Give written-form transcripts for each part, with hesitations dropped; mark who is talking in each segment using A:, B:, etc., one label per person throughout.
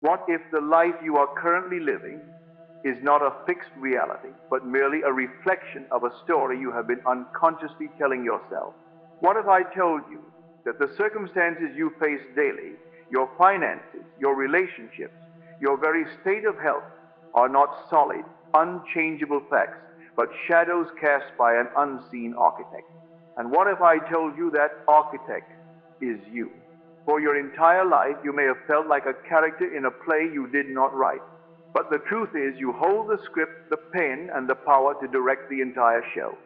A: What if the life you are currently living is not a fixed reality, but merely a reflection of a story you have been unconsciously telling yourself? What if I told you that the circumstances you face daily, your finances, your relationships, your very state of health, are not solid, unchangeable facts, but shadows cast by an unseen architect? And what if I told you that architect is you? For your entire life, you may have felt like a character in a play you did not write. But the truth is, you hold the script, the pen, and the power to direct the entire show.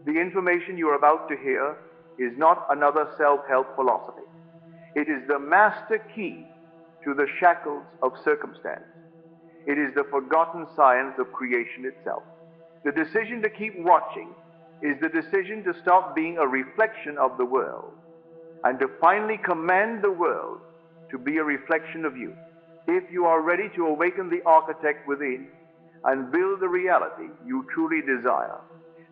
A: The information you are about to hear is not another self-help philosophy. It is the master key to the shackles of circumstance. It is the forgotten science of creation itself. The decision to keep watching is the decision to stop being a reflection of the world and to finally command the world to be a reflection of you. If you are ready to awaken the architect within and build the reality you truly desire,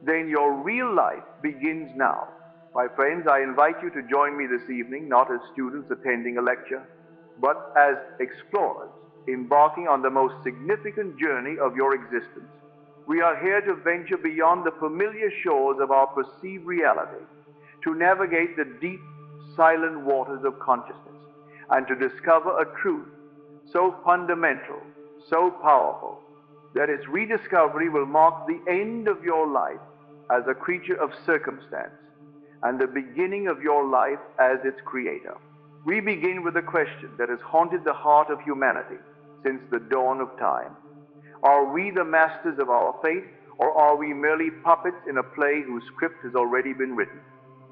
A: then your real life begins now. My friends, I invite you to join me this evening, not as students attending a lecture, but as explorers embarking on the most significant journey of your existence. We are here to venture beyond the familiar shores of our perceived reality, to navigate the deep, silent waters of consciousness, and to discover a truth so fundamental, so powerful, that its rediscovery will mark the end of your life as a creature of circumstance and the beginning of your life as its creator. We begin with a question that has haunted the heart of humanity since the dawn of time. Are we the masters of our fate, or are we merely puppets in a play whose script has already been written?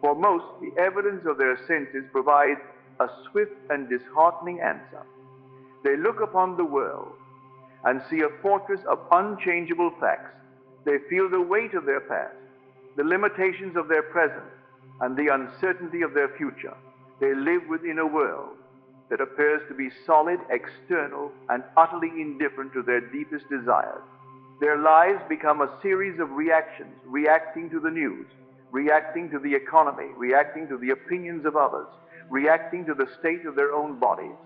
A: For most, the evidence of their senses provides a swift and disheartening answer. They look upon the world and see a fortress of unchangeable facts. They feel the weight of their past, the limitations of their present, and the uncertainty of their future. They live within a world that appears to be solid, external, and utterly indifferent to their deepest desires. Their lives become a series of reactions, reacting to the news, reacting to the economy, reacting to the opinions of others, reacting to the state of their own bodies.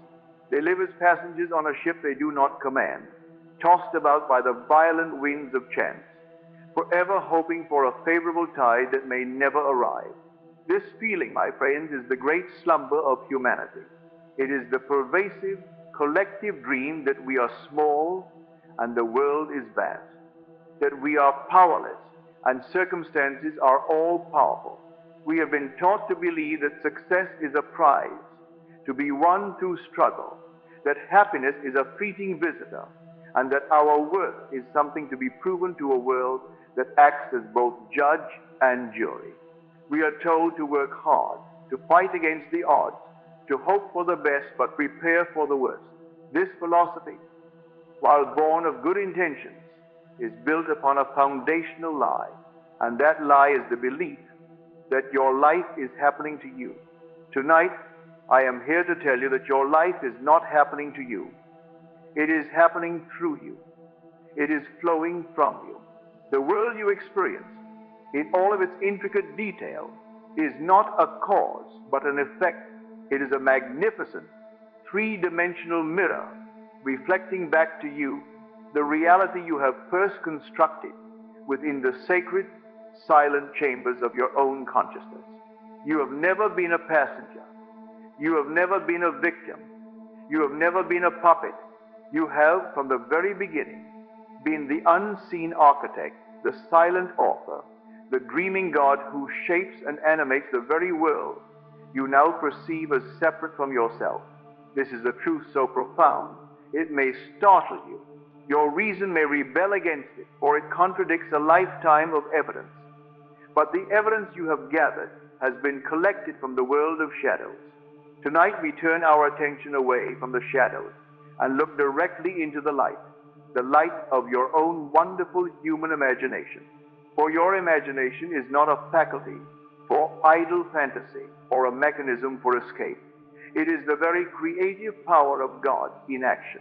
A: They live as passengers on a ship they do not command, tossed about by the violent winds of chance, forever hoping for a favorable tide that may never arrive. This feeling, my friends, is the great slumber of humanity. It is the pervasive, collective dream that we are small and the world is vast, that we are powerless and circumstances are all powerful. We have been taught to believe that success is a prize to be won through struggle, that happiness is a fleeting visitor, and that our worth is something to be proven to a world that acts as both judge and jury. We are told to work hard, to fight against the odds, to hope for the best but prepare for the worst. This philosophy, while born of good intentions, is built upon a foundational lie, and that lie is the belief that your life is happening to you. Tonight, I am here to tell you that your life is not happening to you. It is happening through you. It is flowing from you. The world you experience, in all of its intricate detail, is not a cause, but an effect. It is a magnificent, three-dimensional mirror reflecting back to you the reality you have first constructed within the sacred, silent chambers of your own consciousness. You have never been a passenger. You have never been a victim. You have never been a puppet. You have, from the very beginning, been the unseen architect, the silent author, the dreaming God who shapes and animates the very world you now perceive as separate from yourself. This is a truth so profound, it may startle you. Your reason may rebel against it, for it contradicts a lifetime of evidence. But the evidence you have gathered has been collected from the world of shadows. Tonight we turn our attention away from the shadows and look directly into the light of your own wonderful human imagination. For your imagination is not a faculty for idle fantasy or a mechanism for escape. It is the very creative power of God in action.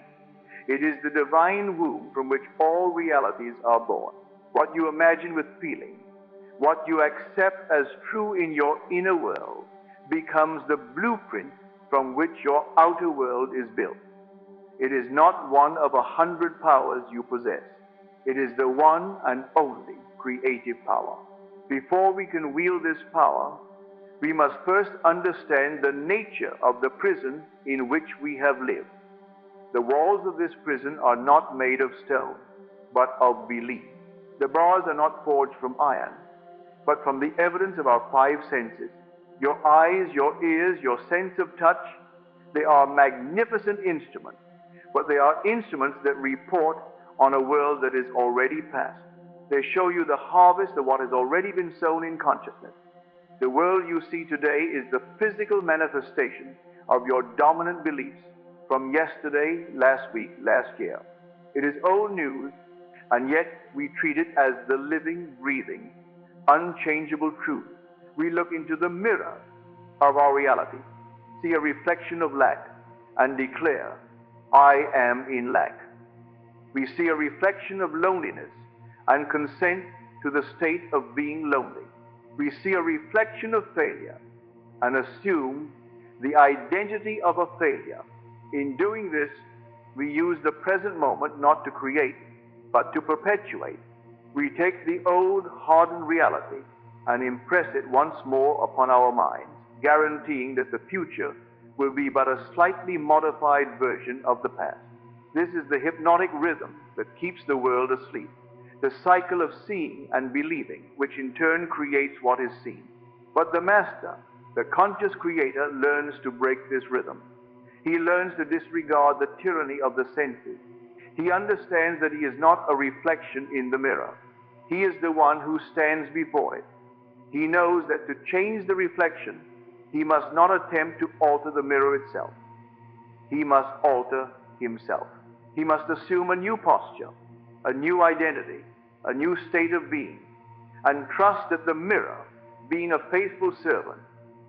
A: It is the divine womb from which all realities are born. What you imagine with feeling, what you accept as true in your inner world, becomes the blueprint from which your outer world is built. It is not one of 100 powers you possess. It is the one and only creative power. Before we can wield this power, we must first understand the nature of the prison in which we have lived. The walls of this prison are not made of stone, but of belief. The bars are not forged from iron, but from the evidence of our five senses. Your eyes, your ears, your sense of touch, they are magnificent instruments, but they are instruments that report on a world that is already past. They show you the harvest of what has already been sown in consciousness. The world you see today is the physical manifestation of your dominant beliefs from yesterday, last week, last year. It is old news, and yet we treat it as the living, breathing, unchangeable truth. We look into the mirror of our reality, see a reflection of lack, and declare, I am in lack. We see a reflection of loneliness and consent to the state of being lonely. We see a reflection of failure and assume the identity of a failure. In doing this, we use the present moment not to create, but to perpetuate. We take the old, hardened reality and impress it once more upon our minds, guaranteeing that the future will be but a slightly modified version of the past. This is the hypnotic rhythm that keeps the world asleep, the cycle of seeing and believing, which in turn creates what is seen. But the Master, the conscious creator, learns to break this rhythm. He learns to disregard the tyranny of the senses. He understands that he is not a reflection in the mirror. He is the one who stands before it. He knows that to change the reflection, he must not attempt to alter the mirror itself. He must alter himself. He must assume a new posture, a new identity, a new state of being, and trust that the mirror, being a faithful servant,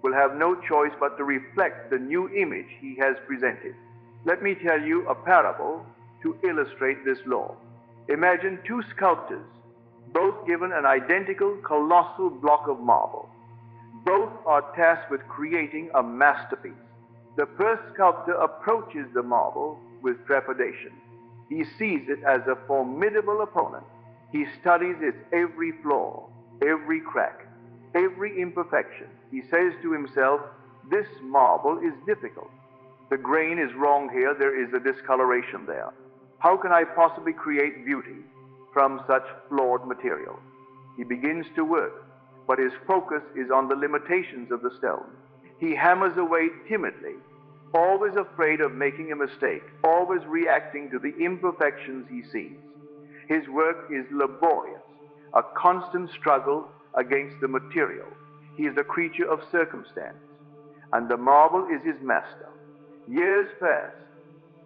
A: will have no choice but to reflect the new image he has presented. Let me tell you a parable to illustrate this law. Imagine two sculptors, both given an identical colossal block of marble. Both are tasked with creating a masterpiece. The first sculptor approaches the marble with trepidation. He sees it as a formidable opponent. He studies its every flaw, every crack, every imperfection. He says to himself, this marble is difficult. The grain is wrong here, there is a discoloration there. How can I possibly create beauty from such flawed material? He begins to work, but his focus is on the limitations of the stone. He hammers away timidly, always afraid of making a mistake, always reacting to the imperfections he sees. His work is laborious, a constant struggle against the material. He is a creature of circumstance, and the marble is his master. Years pass,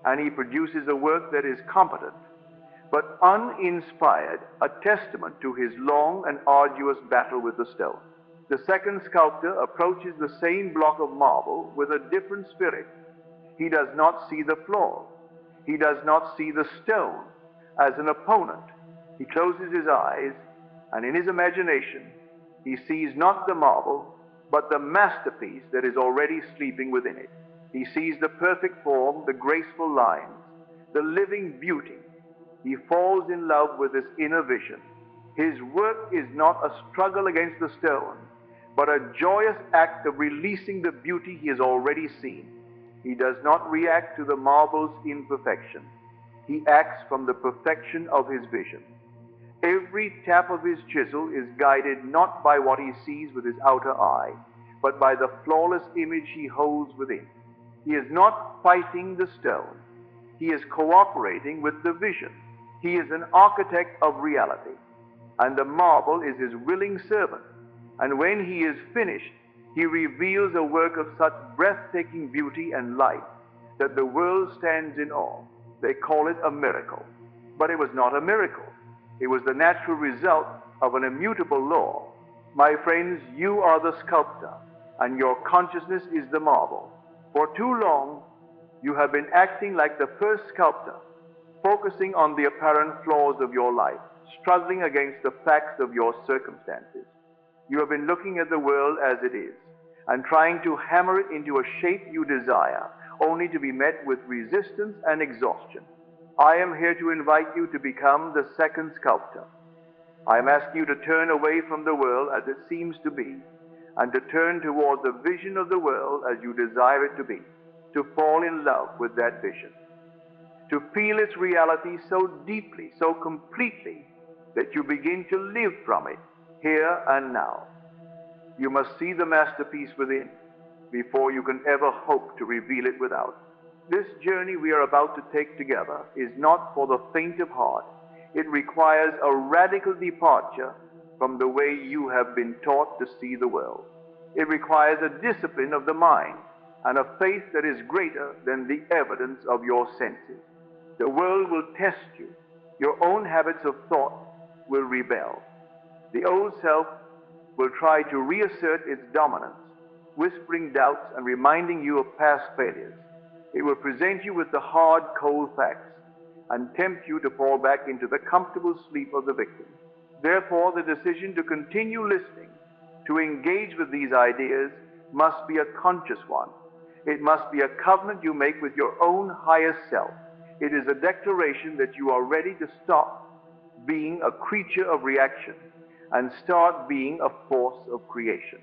A: and he produces a work that is competent, but uninspired, a testament to his long and arduous battle with the stone. The second sculptor approaches the same block of marble with a different spirit. He does not see the flaws. He does not see the stone as an opponent. He closes his eyes, and in his imagination, he sees not the marble, but the masterpiece that is already sleeping within it. He sees the perfect form, the graceful lines, the living beauty. He falls in love with this inner vision. His work is not a struggle against the stone, but a joyous act of releasing the beauty he has already seen. He does not react to the marble's imperfection. He acts from the perfection of his vision. Every tap of his chisel is guided not by what he sees with his outer eye, but by the flawless image he holds within. He is not fighting the stone. He is cooperating with the vision. He is an architect of reality, and the marble is his willing servant. And when he is finished, he reveals a work of such breathtaking beauty and light that the world stands in awe. They call it a miracle. But it was not a miracle. It was the natural result of an immutable law. My friends, you are the sculptor, and your consciousness is the marble. For too long, you have been acting like the first sculptor, focusing on the apparent flaws of your life, struggling against the facts of your circumstances. You have been looking at the world as it is, and trying to hammer it into a shape you desire, only to be met with resistance and exhaustion. I am here to invite you to become the second sculptor. I am asking you to turn away from the world as it seems to be, and to turn toward the vision of the world as you desire it to be, to fall in love with that vision, to feel its reality so deeply, so completely, that you begin to live from it, here and now. You must see the masterpiece within before you can ever hope to reveal it without. This journey we are about to take together is not for the faint of heart. It requires a radical departure from the way you have been taught to see the world. It requires a discipline of the mind and a faith that is greater than the evidence of your senses. The world will test you. Your own habits of thought will rebel. The old self will try to reassert its dominance, whispering doubts and reminding you of past failures. It will present you with the hard, cold facts and tempt you to fall back into the comfortable sleep of the victim. Therefore, the decision to continue listening, to engage with these ideas, must be a conscious one. It must be a covenant you make with your own highest self. It is a declaration that you are ready to stop being a creature of reaction and start being a force of creation.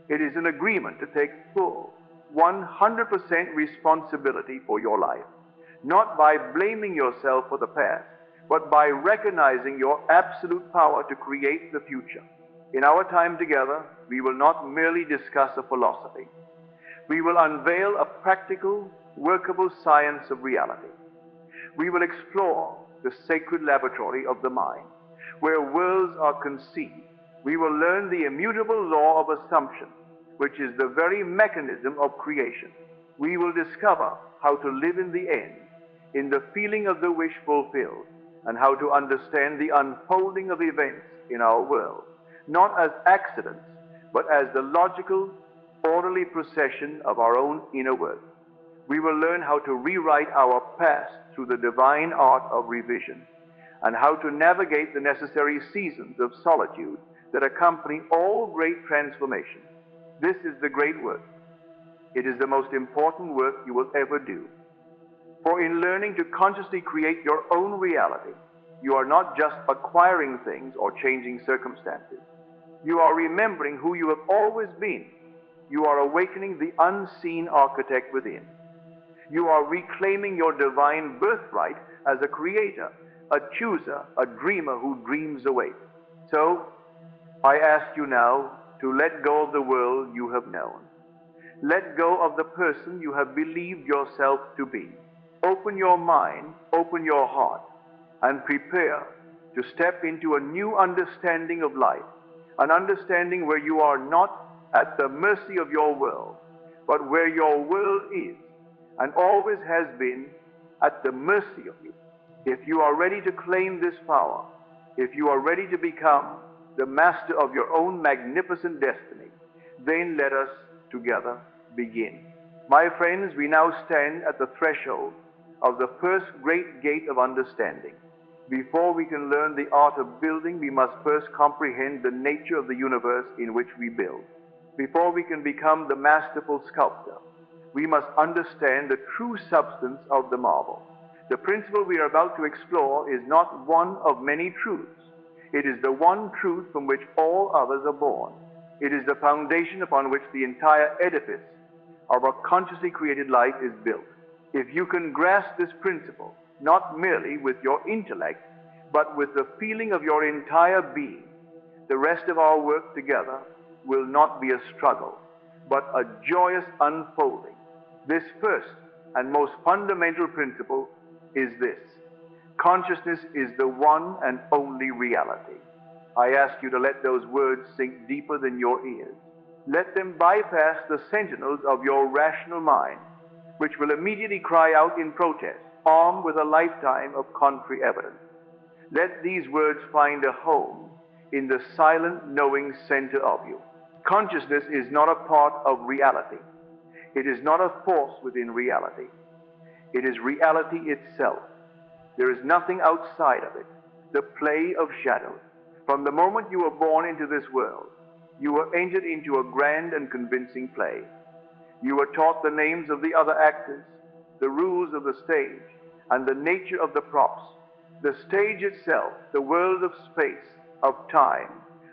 A: It is an agreement to take full, 100% responsibility for your life, not by blaming yourself for the past, but by recognizing your absolute power to create the future. In our time together, we will not merely discuss a philosophy. We will unveil a practical, workable science of reality. We will explore the sacred laboratory of the mind, where worlds are conceived. We will learn the immutable law of assumption, which is the very mechanism of creation. We will discover how to live in the end, in the feeling of the wish fulfilled, and how to understand the unfolding of events in our world, not as accidents, but as the logical, orderly procession of our own inner work. We will learn how to rewrite our past through the divine art of revision, and how to navigate the necessary seasons of solitude that accompany all great transformation. This is the great work. It is the most important work you will ever do. For in learning to consciously create your own reality, you are not just acquiring things or changing circumstances. You are remembering who you have always been. You are awakening the unseen architect within. You are reclaiming your divine birthright as a creator, a chooser, a dreamer who dreams awake. So, I ask you now to let go of the world you have known. Let go of the person you have believed yourself to be. Open your mind, open your heart, and prepare to step into a new understanding of life, an understanding where you are not at the mercy of your world, but where your world is and always has been at the mercy of you. If you are ready to claim this power, if you are ready to become the master of your own magnificent destiny, then let us together begin. My friends, we now stand at the threshold of the first great gate of understanding. Before we can learn the art of building, we must first comprehend the nature of the universe in which we build. Before we can become the masterful sculptor, we must understand the true substance of the marble. The principle we are about to explore is not one of many truths. It is the one truth from which all others are born. It is the foundation upon which the entire edifice of a consciously created life is built. If you can grasp this principle, not merely with your intellect, but with the feeling of your entire being, the rest of our work together will not be a struggle, but a joyous unfolding. This first and most fundamental principle is this: consciousness is the one and only reality. I ask you to let those words sink deeper than your ears. Let them bypass the sentinels of your rational mind, which will immediately cry out in protest, armed with a lifetime of contrary evidence. Let these words find a home in the silent, knowing center of you. Consciousness is not a part of reality. It is not a force within reality. It is reality itself. There is nothing outside of it. The play of shadows. From the moment you were born into this world, you were entered into a grand and convincing play. You were taught the names of the other actors, the rules of the stage, and the nature of the props. The stage itself, the world of space, of time,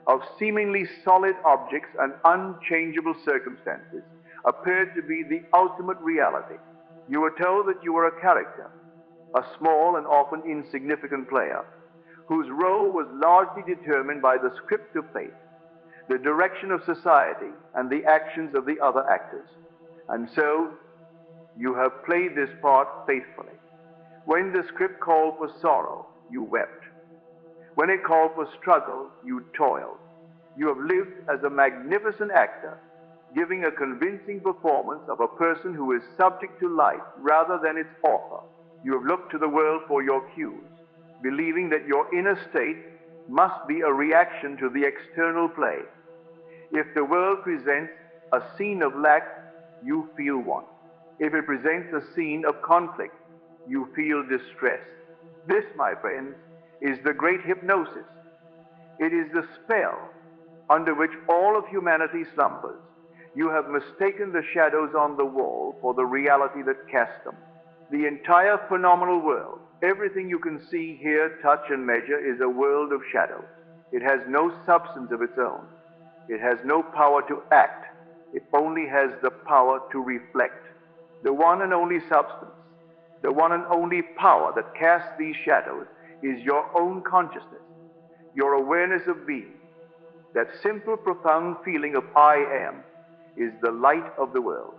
A: of seemingly solid objects and unchangeable circumstances, appeared to be the ultimate reality. You were told that you were a character, a small and often insignificant player, whose role was largely determined by the script of fate, the direction of society, and the actions of the other actors. And so, you have played this part faithfully. When the script called for sorrow, you wept. When it called for struggle, you toiled. You have lived as a magnificent actor, giving a convincing performance of a person who is subject to life rather than its author. You have looked to the world for your cues, believing that your inner state must be a reaction to the external play. If the world presents a scene of lack, you feel one. If it presents a scene of conflict, you feel distress. This, my friends, is the great hypnosis. It is the spell under which all of humanity slumbers. You have mistaken the shadows on the wall for the reality that casts them. The entire phenomenal world, everything you can see, hear, touch, and measure, is a world of shadows. It has no substance of its own. It has no power to act. It only has the power to reflect. The one and only substance, the one and only power that casts these shadows is your own consciousness, your awareness of being. That simple, profound feeling of I am is the light of the world.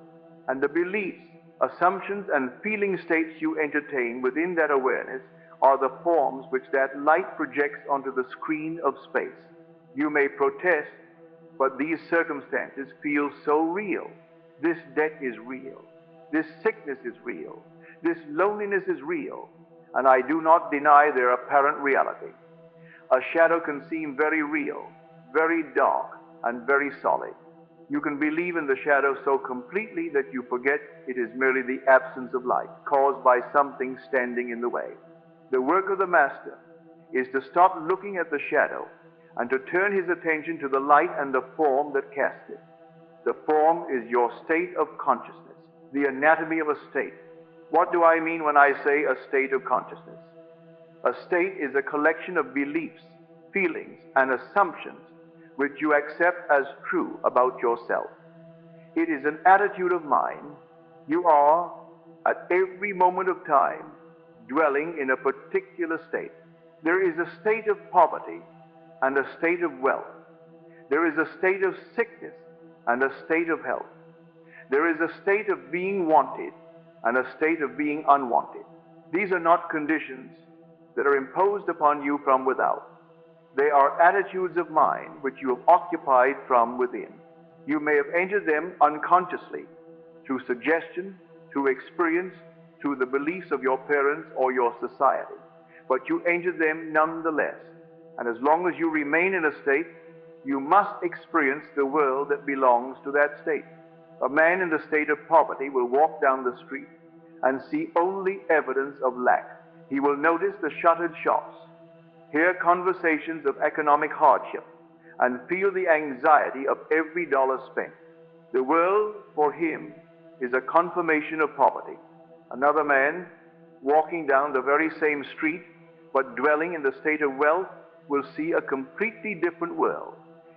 A: And the beliefs, assumptions, and feeling states you entertain within that awareness are the forms which that light projects onto the screen of space. You may protest, but these circumstances feel so real. This debt is real. This sickness is real. This loneliness is real. And I do not deny their apparent reality. A shadow can seem very real, very dark, and very solid. You can believe in the shadow so completely that you forget it is merely the absence of light caused by something standing in the way. The work of the Master is to stop looking at the shadow and to turn his attention to the light and the form that casts it. The form is your state of consciousness, the anatomy of a state. What do I mean when I say a state of consciousness? A state is a collection of beliefs, feelings, and assumptions which you accept as true about yourself. It is an attitude of mind. You are, at every moment of time, dwelling in a particular state. There is a state of poverty and a state of wealth. There is a state of sickness and a state of health. There is a state of being wanted and a state of being unwanted. These are not conditions that are imposed upon you from without. They are attitudes of mind which you have occupied from within. You may have entered them unconsciously, through suggestion, through experience, through the beliefs of your parents or your society. But you entered them nonetheless. And as long as you remain in a state, you must experience the world that belongs to that state. A man in the state of poverty will walk down the street and see only evidence of lack. He will notice the shuttered shops, hear conversations of economic hardship, and feel the anxiety of every dollar spent. The world, for him, is a confirmation of poverty. Another man, walking down the very same street, but dwelling in the state of wealth, will see a completely different world.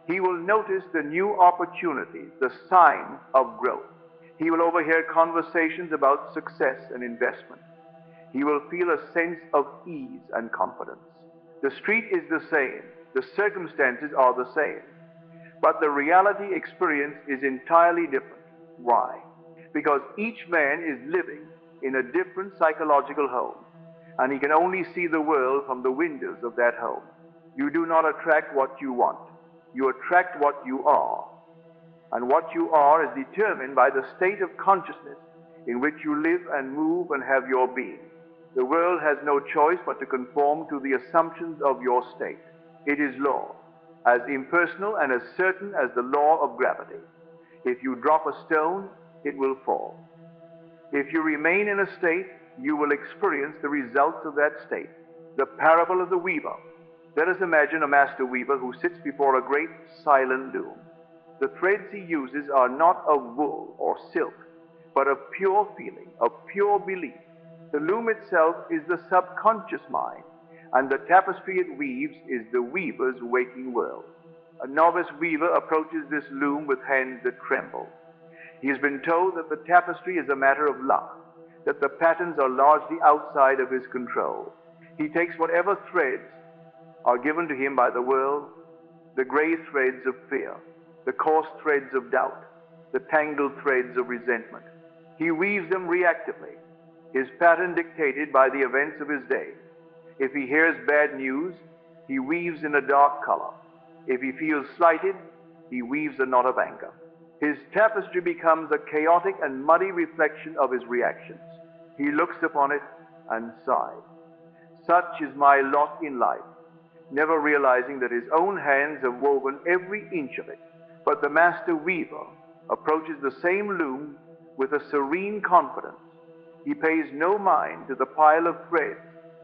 A: He will notice the new opportunities, the signs of growth. He will overhear conversations about success and investment. He will feel a sense of ease and confidence. The street is the same. The circumstances are the same. But the reality experience is entirely different. Why? Because each man is living in a different psychological home, and he can only see the world from the windows of that home. You do not attract what you want. You attract what you are. And what you are is determined by the state of consciousness in which you live and move and have your being. The world has no choice but to conform to the assumptions of your state. It is law, as impersonal and as certain as the law of gravity. If you drop a stone, it will fall. If you remain in a state, you will experience the results of that state. The parable of the weaver. Let us imagine a master weaver who sits before a great silent loom. The threads he uses are not of wool or silk, but of pure feeling, of pure belief. The loom itself is the subconscious mind, and the tapestry it weaves is the weaver's waking world. A novice weaver approaches this loom with hands that tremble. He has been told that the tapestry is a matter of luck, that the patterns are largely outside of his control. He takes whatever threads are given to him by the world, the gray threads of fear, the coarse threads of doubt, the tangled threads of resentment. He weaves them reactively, his pattern dictated by the events of his day. If he hears bad news, he weaves in a dark color. If he feels slighted, he weaves a knot of anger. His tapestry becomes a chaotic and muddy reflection of his reactions. He looks upon it and sighs. Such is my lot in life, never realizing that his own hands have woven every inch of it. But the master weaver approaches the same loom with a serene confidence. He pays no mind to the pile of threads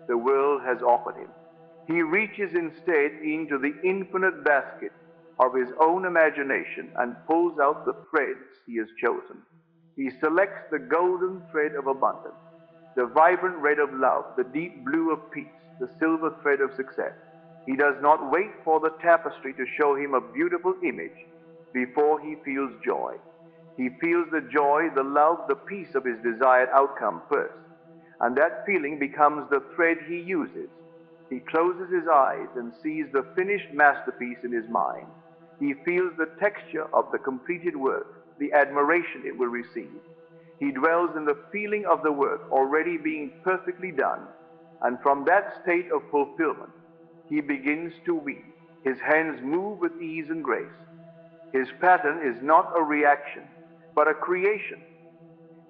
A: the world has offered him. He reaches instead into the infinite basket of his own imagination and pulls out the threads he has chosen. He selects the golden thread of abundance, the vibrant red of love, the deep blue of peace, the silver thread of success. He does not wait for the tapestry to show him a beautiful image before he feels joy. He feels the joy, the love, the peace of his desired outcome first, and that feeling becomes the thread he uses. He closes his eyes and sees the finished masterpiece in his mind. He feels the texture of the completed work, the admiration it will receive. He dwells in the feeling of the work already being perfectly done, and from that state of fulfillment, he begins to weave. His hands move with ease and grace. His pattern is not a reaction, but a creation.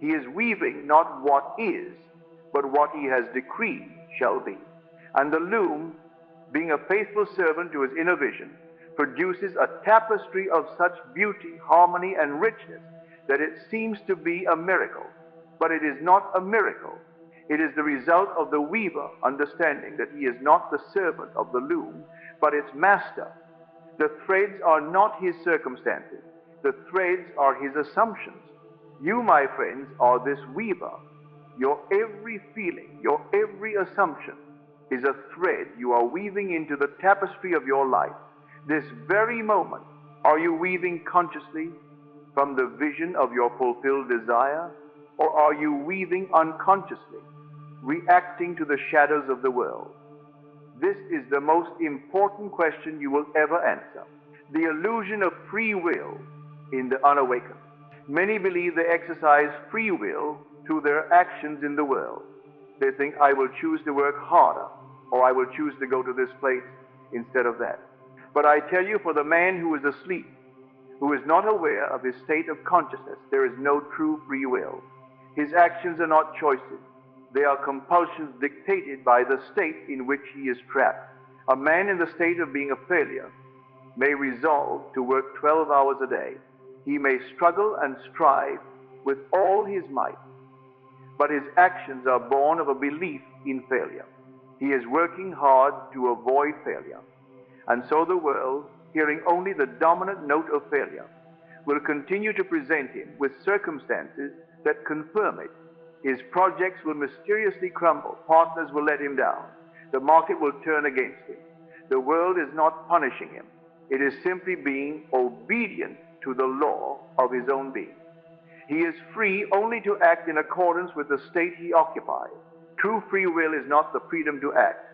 A: He is weaving not what is, but what he has decreed shall be. And the loom, being a faithful servant to his inner vision, produces a tapestry of such beauty, harmony, and richness that it seems to be a miracle. But it is not a miracle. It is the result of the weaver understanding that he is not the servant of the loom, but its master. The threads are not his circumstances. The threads are his assumptions. You, my friends, are this weaver. Your every feeling, your every assumption is a thread you are weaving into the tapestry of your life. This very moment, are you weaving consciously from the vision of your fulfilled desire, or are you weaving unconsciously, reacting to the shadows of the world? This is the most important question you will ever answer. The illusion of free will in the unawakened. Many believe they exercise free will through their actions in the world. They think, I will choose to work harder, or I will choose to go to this place instead of that. But I tell you, for the man who is asleep, who is not aware of his state of consciousness, there is no true free will. His actions are not choices. They are compulsions dictated by the state in which he is trapped. A man in the state of being a failure may resolve to work 12 hours a day. He may struggle and strive with all his might, but his actions are born of a belief in failure. He is working hard to avoid failure. And so the world, hearing only the dominant note of failure, will continue to present him with circumstances that confirm it. His projects will mysteriously crumble. Partners will let him down. The market will turn against him. The world is not punishing him. It is simply being obedient to the law of his own being. He is free only to act in accordance with the state he occupies. True free will is not the freedom to act,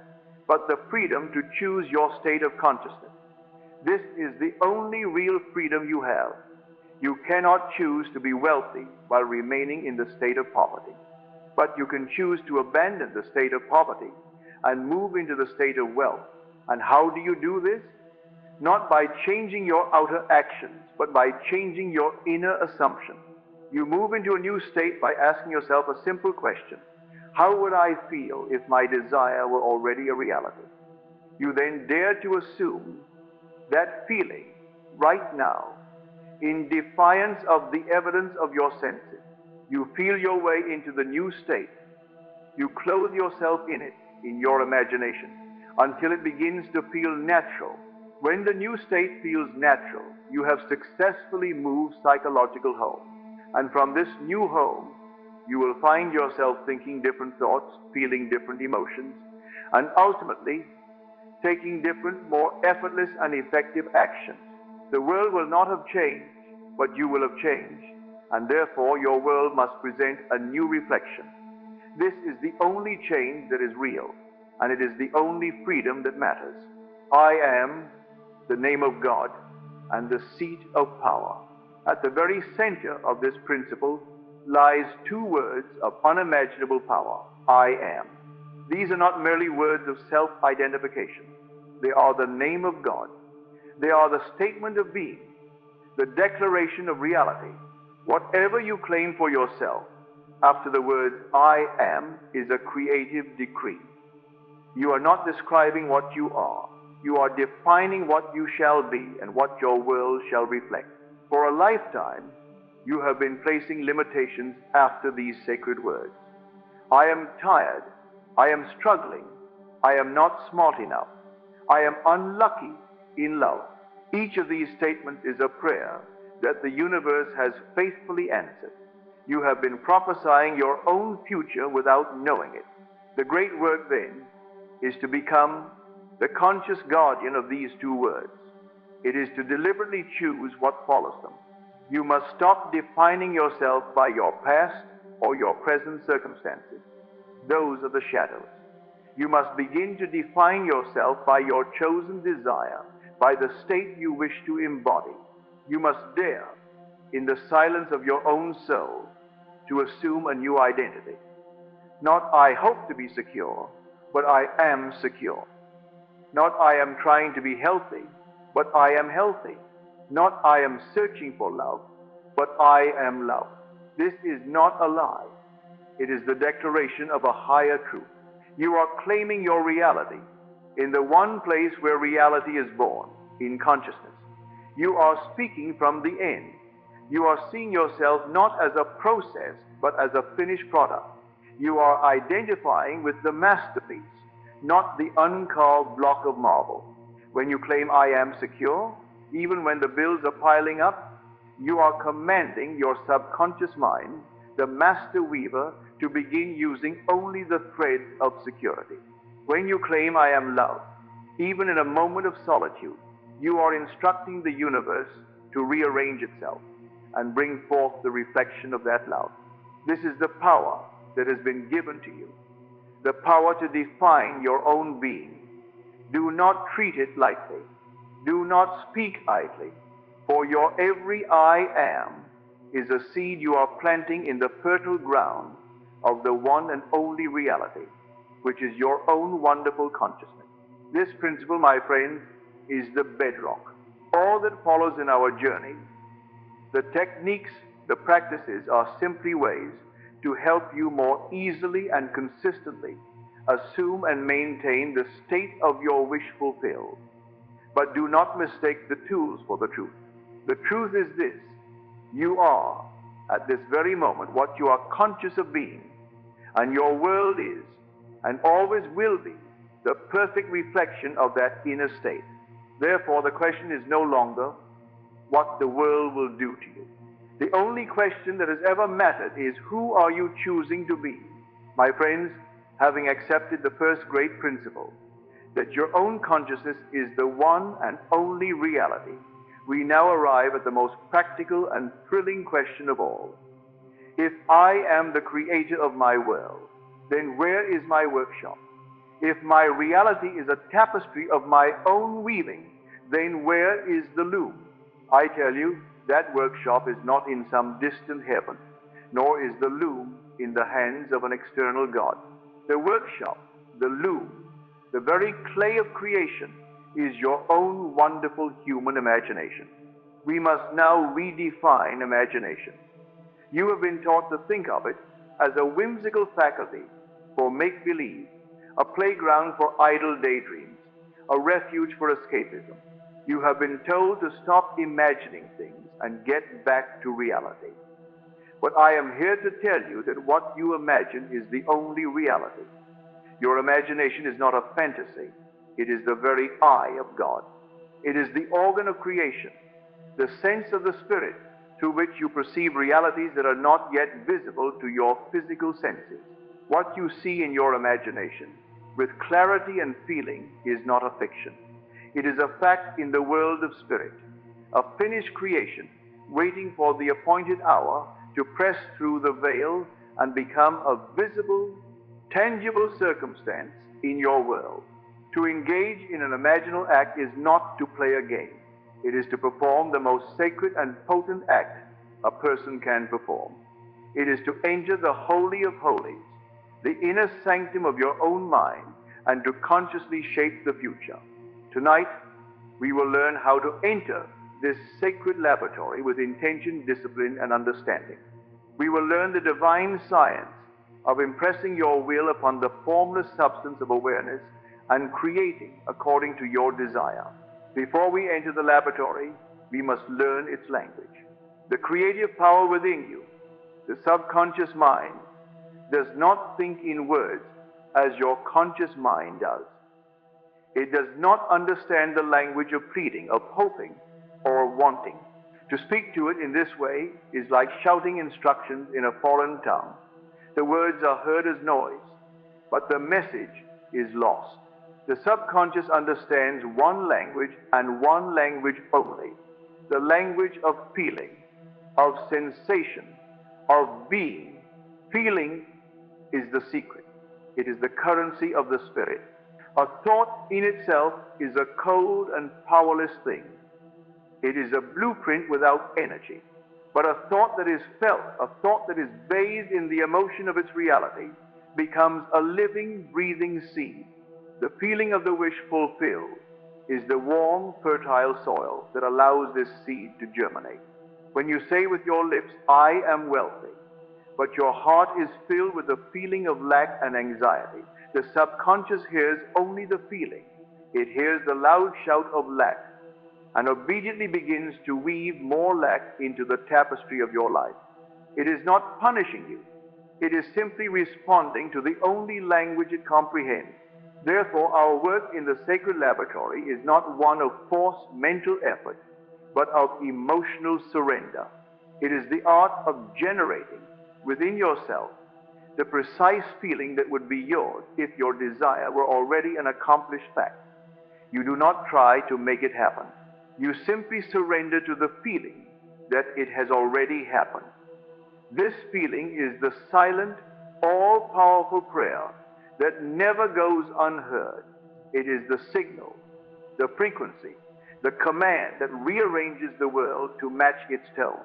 A: but the freedom to choose your state of consciousness. This is the only real freedom you have. You cannot choose to be wealthy while remaining in the state of poverty. But you can choose to abandon the state of poverty and move into the state of wealth. And how do you do this? Not by changing your outer actions, but by changing your inner assumptions. You move into a new state by asking yourself a simple question. How would I feel if my desire were already a reality? You then dare to assume that feeling right now, in defiance of the evidence of your senses. You feel your way into the new state. You clothe yourself in it, in your imagination, until it begins to feel natural. When the new state feels natural, you have successfully moved psychological home. And from this new home, you will find yourself thinking different thoughts, feeling different emotions, and ultimately taking different, more effortless and effective actions. The world will not have changed, but you will have changed, and therefore your world must present a new reflection. This is the only change that is real, and it is the only freedom that matters. I am the name of God and the seat of power. At the very center of this principle lies two words of unimaginable power: I am. These are not merely words of self-identification. They are the name of God. They are the statement of being, the declaration of reality. Whatever you claim for yourself after the words I am is a creative decree. You are not describing what you are. You are defining what you shall be and what your world shall reflect. For a lifetime, you have been placing limitations after these sacred words. I am tired. I am struggling. I am not smart enough. I am unlucky in love. Each of these statements is a prayer that the universe has faithfully answered. You have been prophesying your own future without knowing it. The great work then is to become the conscious guardian of these two words. It is to deliberately choose what follows them. You must stop defining yourself by your past or your present circumstances. Those are the shadows. You must begin to define yourself by your chosen desire, by the state you wish to embody. You must dare, in the silence of your own soul, to assume a new identity. Not I hope to be secure, but I am secure. Not I am trying to be healthy, but I am healthy. Not I am searching for love, but I am love. This is not a lie. It is the declaration of a higher truth. You are claiming your reality in the one place where reality is born, in consciousness. You are speaking from the end. You are seeing yourself not as a process, but as a finished product. You are identifying with the masterpiece, not the uncarved block of marble. When you claim I am secure, even when the bills are piling up, you are commanding your subconscious mind, the master weaver, to begin using only the thread of security. When you claim I am love, even in a moment of solitude, you are instructing the universe to rearrange itself and bring forth the reflection of that love. This is the power that has been given to you, the power to define your own being. Do not treat it lightly. Do not speak idly, for your every I am is a seed you are planting in the fertile ground of the one and only reality, which is your own wonderful consciousness. This principle, my friends, is the bedrock. All that follows in our journey, the techniques, the practices, are simply ways to help you more easily and consistently assume and maintain the state of your wish fulfilled. But do not mistake the tools for the truth. The truth is this: you are, at this very moment, what you are conscious of being, and your world is, and always will be, the perfect reflection of that inner state. Therefore, the question is no longer what the world will do to you. The only question that has ever mattered is, who are you choosing to be? My friends, having accepted the first great principle, that your own consciousness is the one and only reality, we now arrive at the most practical and thrilling question of all. If I am the creator of my world, then where is my workshop? If my reality is a tapestry of my own weaving, then where is the loom? I tell you, that workshop is not in some distant heaven, nor is the loom in the hands of an external God. The workshop, the loom, the very clay of creation, is your own wonderful human imagination. We must now redefine imagination. You have been taught to think of it as a whimsical faculty for make-believe, a playground for idle daydreams, a refuge for escapism. You have been told to stop imagining things and get back to reality. But I am here to tell you that what you imagine is the only reality. Your imagination is not a fantasy. It is the very eye of God. It is the organ of creation, the sense of the Spirit through which you perceive realities that are not yet visible to your physical senses. What you see in your imagination with clarity and feeling is not a fiction. It is a fact in the world of spirit, a finished creation waiting for the appointed hour to press through the veil and become a visible, tangible circumstance in your world. To engage in an imaginal act is not to play a game. It is to perform the most sacred and potent act a person can perform. It is to enter the Holy of Holies, the inner sanctum of your own mind, and to consciously shape the future. Tonight, we will learn how to enter this sacred laboratory with intention, discipline, and understanding. We will learn the divine science of impressing your will upon the formless substance of awareness and creating according to your desire. Before we enter the laboratory, we must learn its language. The creative power within you, the subconscious mind, does not think in words as your conscious mind does. It does not understand the language of pleading, of hoping, or wanting. To speak to it in this way is like shouting instructions in a foreign tongue. The words are heard as noise, but the message is lost. The subconscious understands one language and one language only, the language of feeling, of sensation, of being. Feeling is the secret. It is the currency of the spirit. A thought in itself is a cold and powerless thing. It is a blueprint without energy. But a thought that is felt, a thought that is bathed in the emotion of its reality, becomes a living, breathing seed. The feeling of the wish fulfilled is the warm, fertile soil that allows this seed to germinate. When you say with your lips, "I am wealthy," but your heart is filled with the feeling of lack and anxiety, the subconscious hears only the feeling. It hears the loud shout of lack and obediently begins to weave more lack into the tapestry of your life. It is not punishing you. It is simply responding to the only language it comprehends. Therefore, our work in the sacred laboratory is not one of forced mental effort, but of emotional surrender. It is the art of generating within yourself the precise feeling that would be yours if your desire were already an accomplished fact. You do not try to make it happen. You simply surrender to the feeling that it has already happened. This feeling is the silent, all-powerful prayer that never goes unheard. It is the signal, the frequency, the command that rearranges the world to match its tone.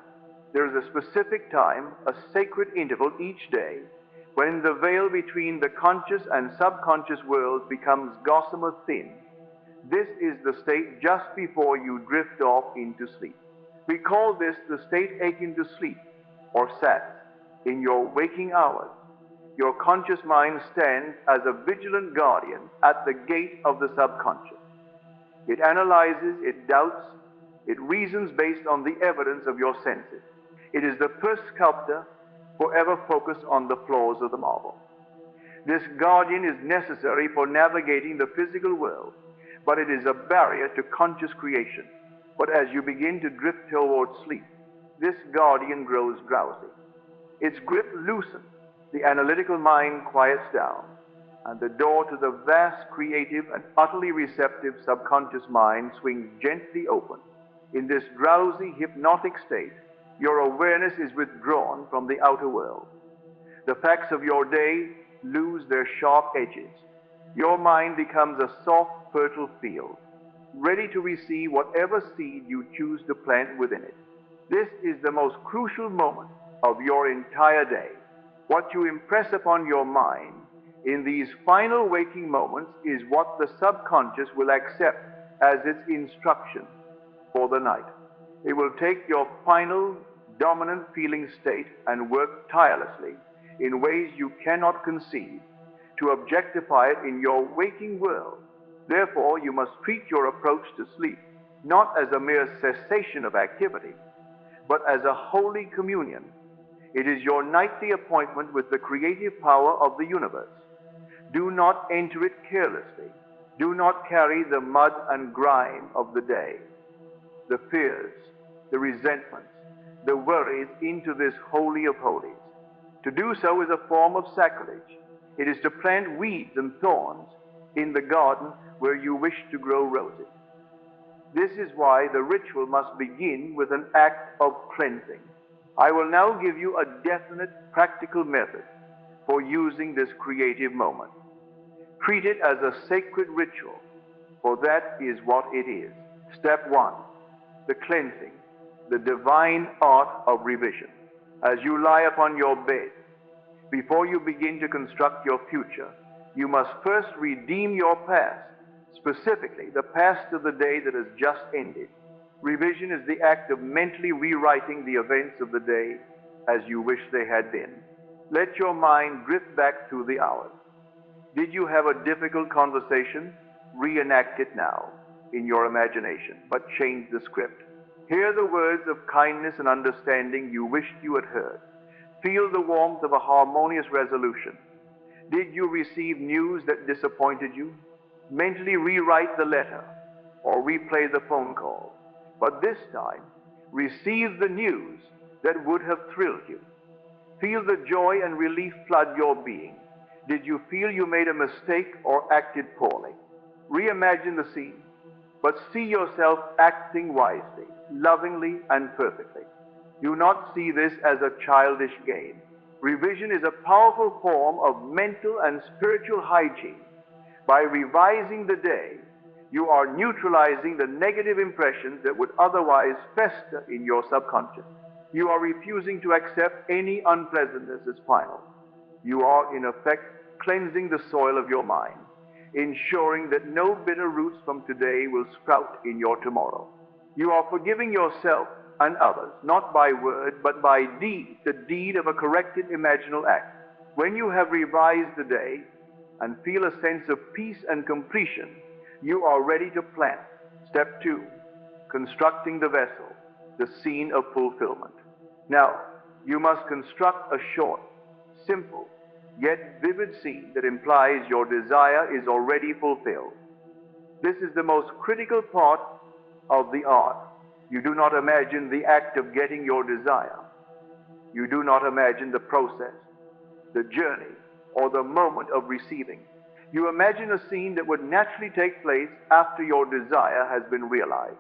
A: There is a specific time, a sacred interval each day, when the veil between the conscious and subconscious worlds becomes gossamer thin. This is the state just before you drift off into sleep. We call this the state akin to sleep, or sat. In your waking hours, your conscious mind stands as a vigilant guardian at the gate of the subconscious. It analyzes, it doubts, it reasons based on the evidence of your senses. It is the first sculptor forever focused on the flaws of the marble. This guardian is necessary for navigating the physical world, but it is a barrier to conscious creation. But as you begin to drift towards sleep, this guardian grows drowsy. Its grip loosens, the analytical mind quiets down, and the door to the vast, creative, and utterly receptive subconscious mind swings gently open. In this drowsy, hypnotic state, your awareness is withdrawn from the outer world. The facts of your day lose their sharp edges. Your mind becomes a soft, fertile field, ready to receive whatever seed you choose to plant within it. This is the most crucial moment of your entire day. What you impress upon your mind in these final waking moments is what the subconscious will accept as its instruction for the night. It will take your final, dominant feeling state and work tirelessly in ways you cannot conceive to objectify it in your waking world. Therefore, you must treat your approach to sleep not as a mere cessation of activity, but as a holy communion. It is your nightly appointment with the creative power of the universe. Do not enter it carelessly. Do not carry the mud and grime of the day, the fears, the resentments, the worries into this holy of holies. To do so is a form of sacrilege. It is to plant weeds and thorns in the garden where you wish to grow roses. This is why the ritual must begin with an act of cleansing. I will now give you a definite practical method for using this creative moment. Treat it as a sacred ritual, for that is what it is. Step 1, the cleansing, the divine art of revision. As you lie upon your bed, before you begin to construct your future, you must first redeem your past, specifically the past of the day that has just ended. Revision is the act of mentally rewriting the events of the day as you wish they had been. Let your mind drift back through the hours. Did you have a difficult conversation? Reenact it now in your imagination, but change the script. Hear the words of kindness and understanding you wished you had heard. Feel the warmth of a harmonious resolution. Did you receive news that disappointed you? Mentally rewrite the letter or replay the phone call. But this time, receive the news that would have thrilled you. Feel the joy and relief flood your being. Did you feel you made a mistake or acted poorly? Reimagine the scene, but see yourself acting wisely, lovingly, and perfectly. Do not see this as a childish game. Revision is a powerful form of mental and spiritual hygiene. By revising the day, you are neutralizing the negative impressions that would otherwise fester in your subconscious. You are refusing to accept any unpleasantness as final. You are, in effect, cleansing the soil of your mind, ensuring that no bitter roots from today will sprout in your tomorrow. You are forgiving yourself and others, not by word, but by deed, the deed of a corrected imaginal act. When you have revised the day and feel a sense of peace and completion, you are ready to plant. Step 2, constructing the vessel, the scene of fulfillment. Now, you must construct a short, simple, yet vivid scene that implies your desire is already fulfilled. This is the most critical part of the art. You do not imagine the act of getting your desire. You do not imagine the process, the journey, or the moment of receiving. You imagine a scene that would naturally take place after your desire has been realized.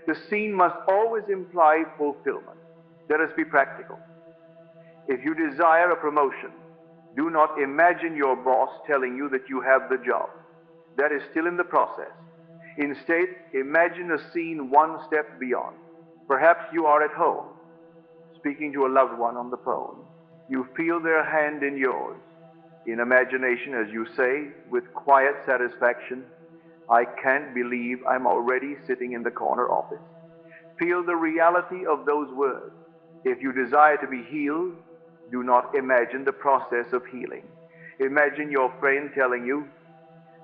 A: The scene must always imply fulfillment. Let us be practical. If you desire a promotion, do not imagine your boss telling you that you have the job. That is still in the process. Instead, imagine a scene one step beyond. Perhaps you are at home, speaking to a loved one on the phone. You feel their hand in yours. In imagination, as you say, with quiet satisfaction, I can't believe I'm already sitting in the corner office. Feel the reality of those words. If you desire to be healed, do not imagine the process of healing. Imagine your friend telling you,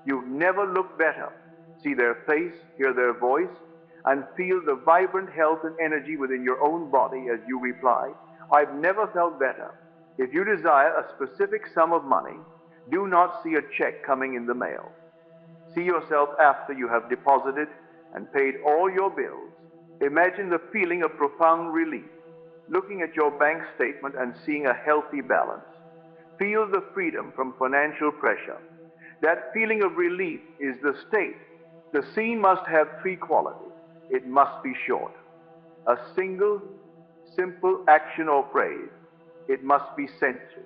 A: "You've never looked better." See their face, hear their voice, and feel the vibrant health and energy within your own body as you reply, "I've never felt better." If you desire a specific sum of money, do not see a check coming in the mail. See yourself after you have deposited and paid all your bills. Imagine the feeling of profound relief, looking at your bank statement and seeing a healthy balance. Feel the freedom from financial pressure. That feeling of relief is the state. The scene must have 3 qualities. It must be short. A single, simple action or phrase. It must be sensory.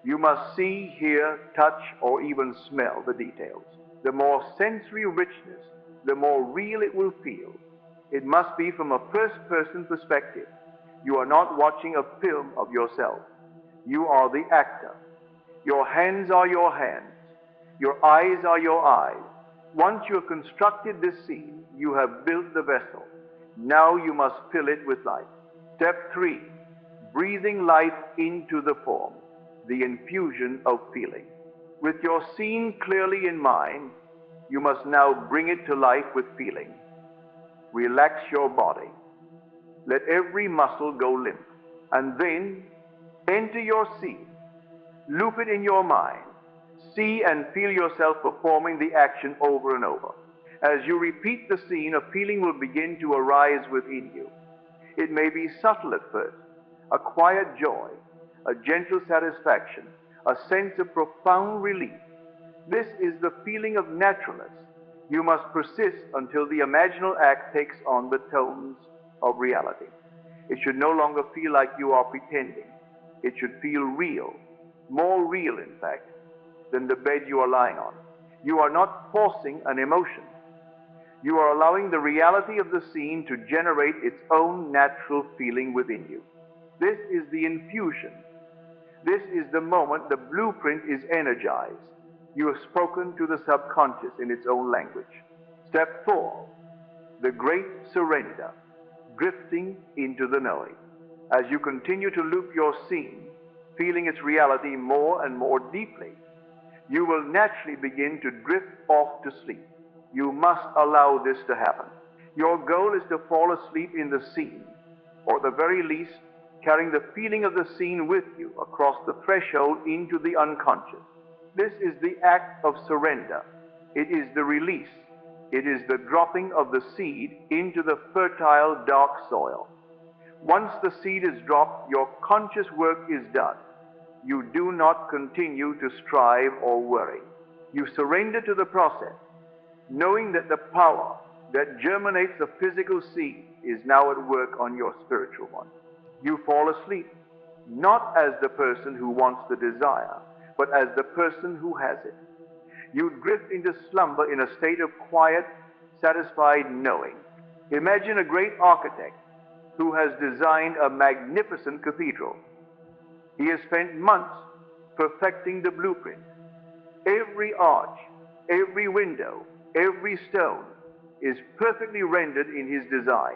A: You must see, hear, touch, or even smell the details. The more sensory richness, the more real it will feel. It must be from a first-person perspective. You are not watching a film of yourself. You are the actor. Your hands are your hands. Your eyes are your eyes. Once you have constructed this scene, you have built the vessel. Now you must fill it with life. Step 3, breathing life into the form, the infusion of feeling. With your scene clearly in mind, you must now bring it to life with feeling. Relax your body. Let every muscle go limp. And then enter your scene. Loop it in your mind. See and feel yourself performing the action over and over. As you repeat the scene, a feeling will begin to arise within you. It may be subtle at first, a quiet joy, a gentle satisfaction, a sense of profound relief. This is the feeling of naturalness. You must persist until the imaginal act takes on the tones of reality. It should no longer feel like you are pretending. It should feel real, more real, in fact, than the bed you are lying on. You are not forcing an emotion. You are allowing the reality of the scene to generate its own natural feeling within you. This is the infusion. This is the moment the blueprint is energized. You have spoken to the subconscious in its own language. Step 4, the great surrender, drifting into the knowing. As you continue to loop your scene, feeling its reality more and more deeply, you will naturally begin to drift off to sleep. You must allow this to happen. Your goal is to fall asleep in the scene, or at the very least, carrying the feeling of the scene with you across the threshold into the unconscious. This is the act of surrender. It is the release. It is the dropping of the seed into the fertile, dark soil. Once the seed is dropped, your conscious work is done. You do not continue to strive or worry. You surrender to the process, knowing that the power that germinates the physical seed is now at work on your spiritual one. You fall asleep, not as the person who wants the desire, but as the person who has it. You drift into slumber in a state of quiet, satisfied knowing. Imagine a great architect who has designed a magnificent cathedral. He has spent months perfecting the blueprint. Every arch, every window, every stone is perfectly rendered in his design.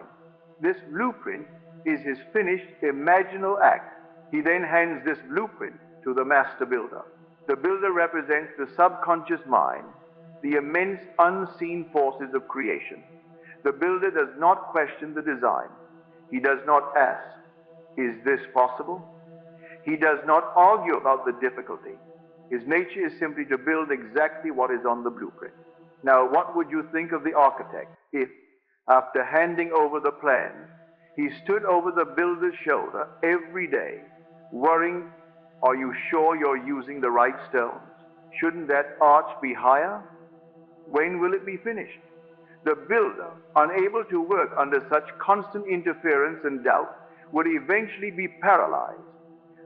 A: This blueprint is his finished imaginal act. He then hands this blueprint to the master builder. The builder represents the subconscious mind, the immense unseen forces of creation. The builder does not question the design. He does not ask, is this possible? He does not argue about the difficulty. His nature is simply to build exactly what is on the blueprint. Now, what would you think of the architect if, after handing over the plans, he stood over the builder's shoulder every day, worrying, are you sure you're using the right stones? Shouldn't that arch be higher? When will it be finished? The builder, unable to work under such constant interference and doubt, would eventually be paralyzed.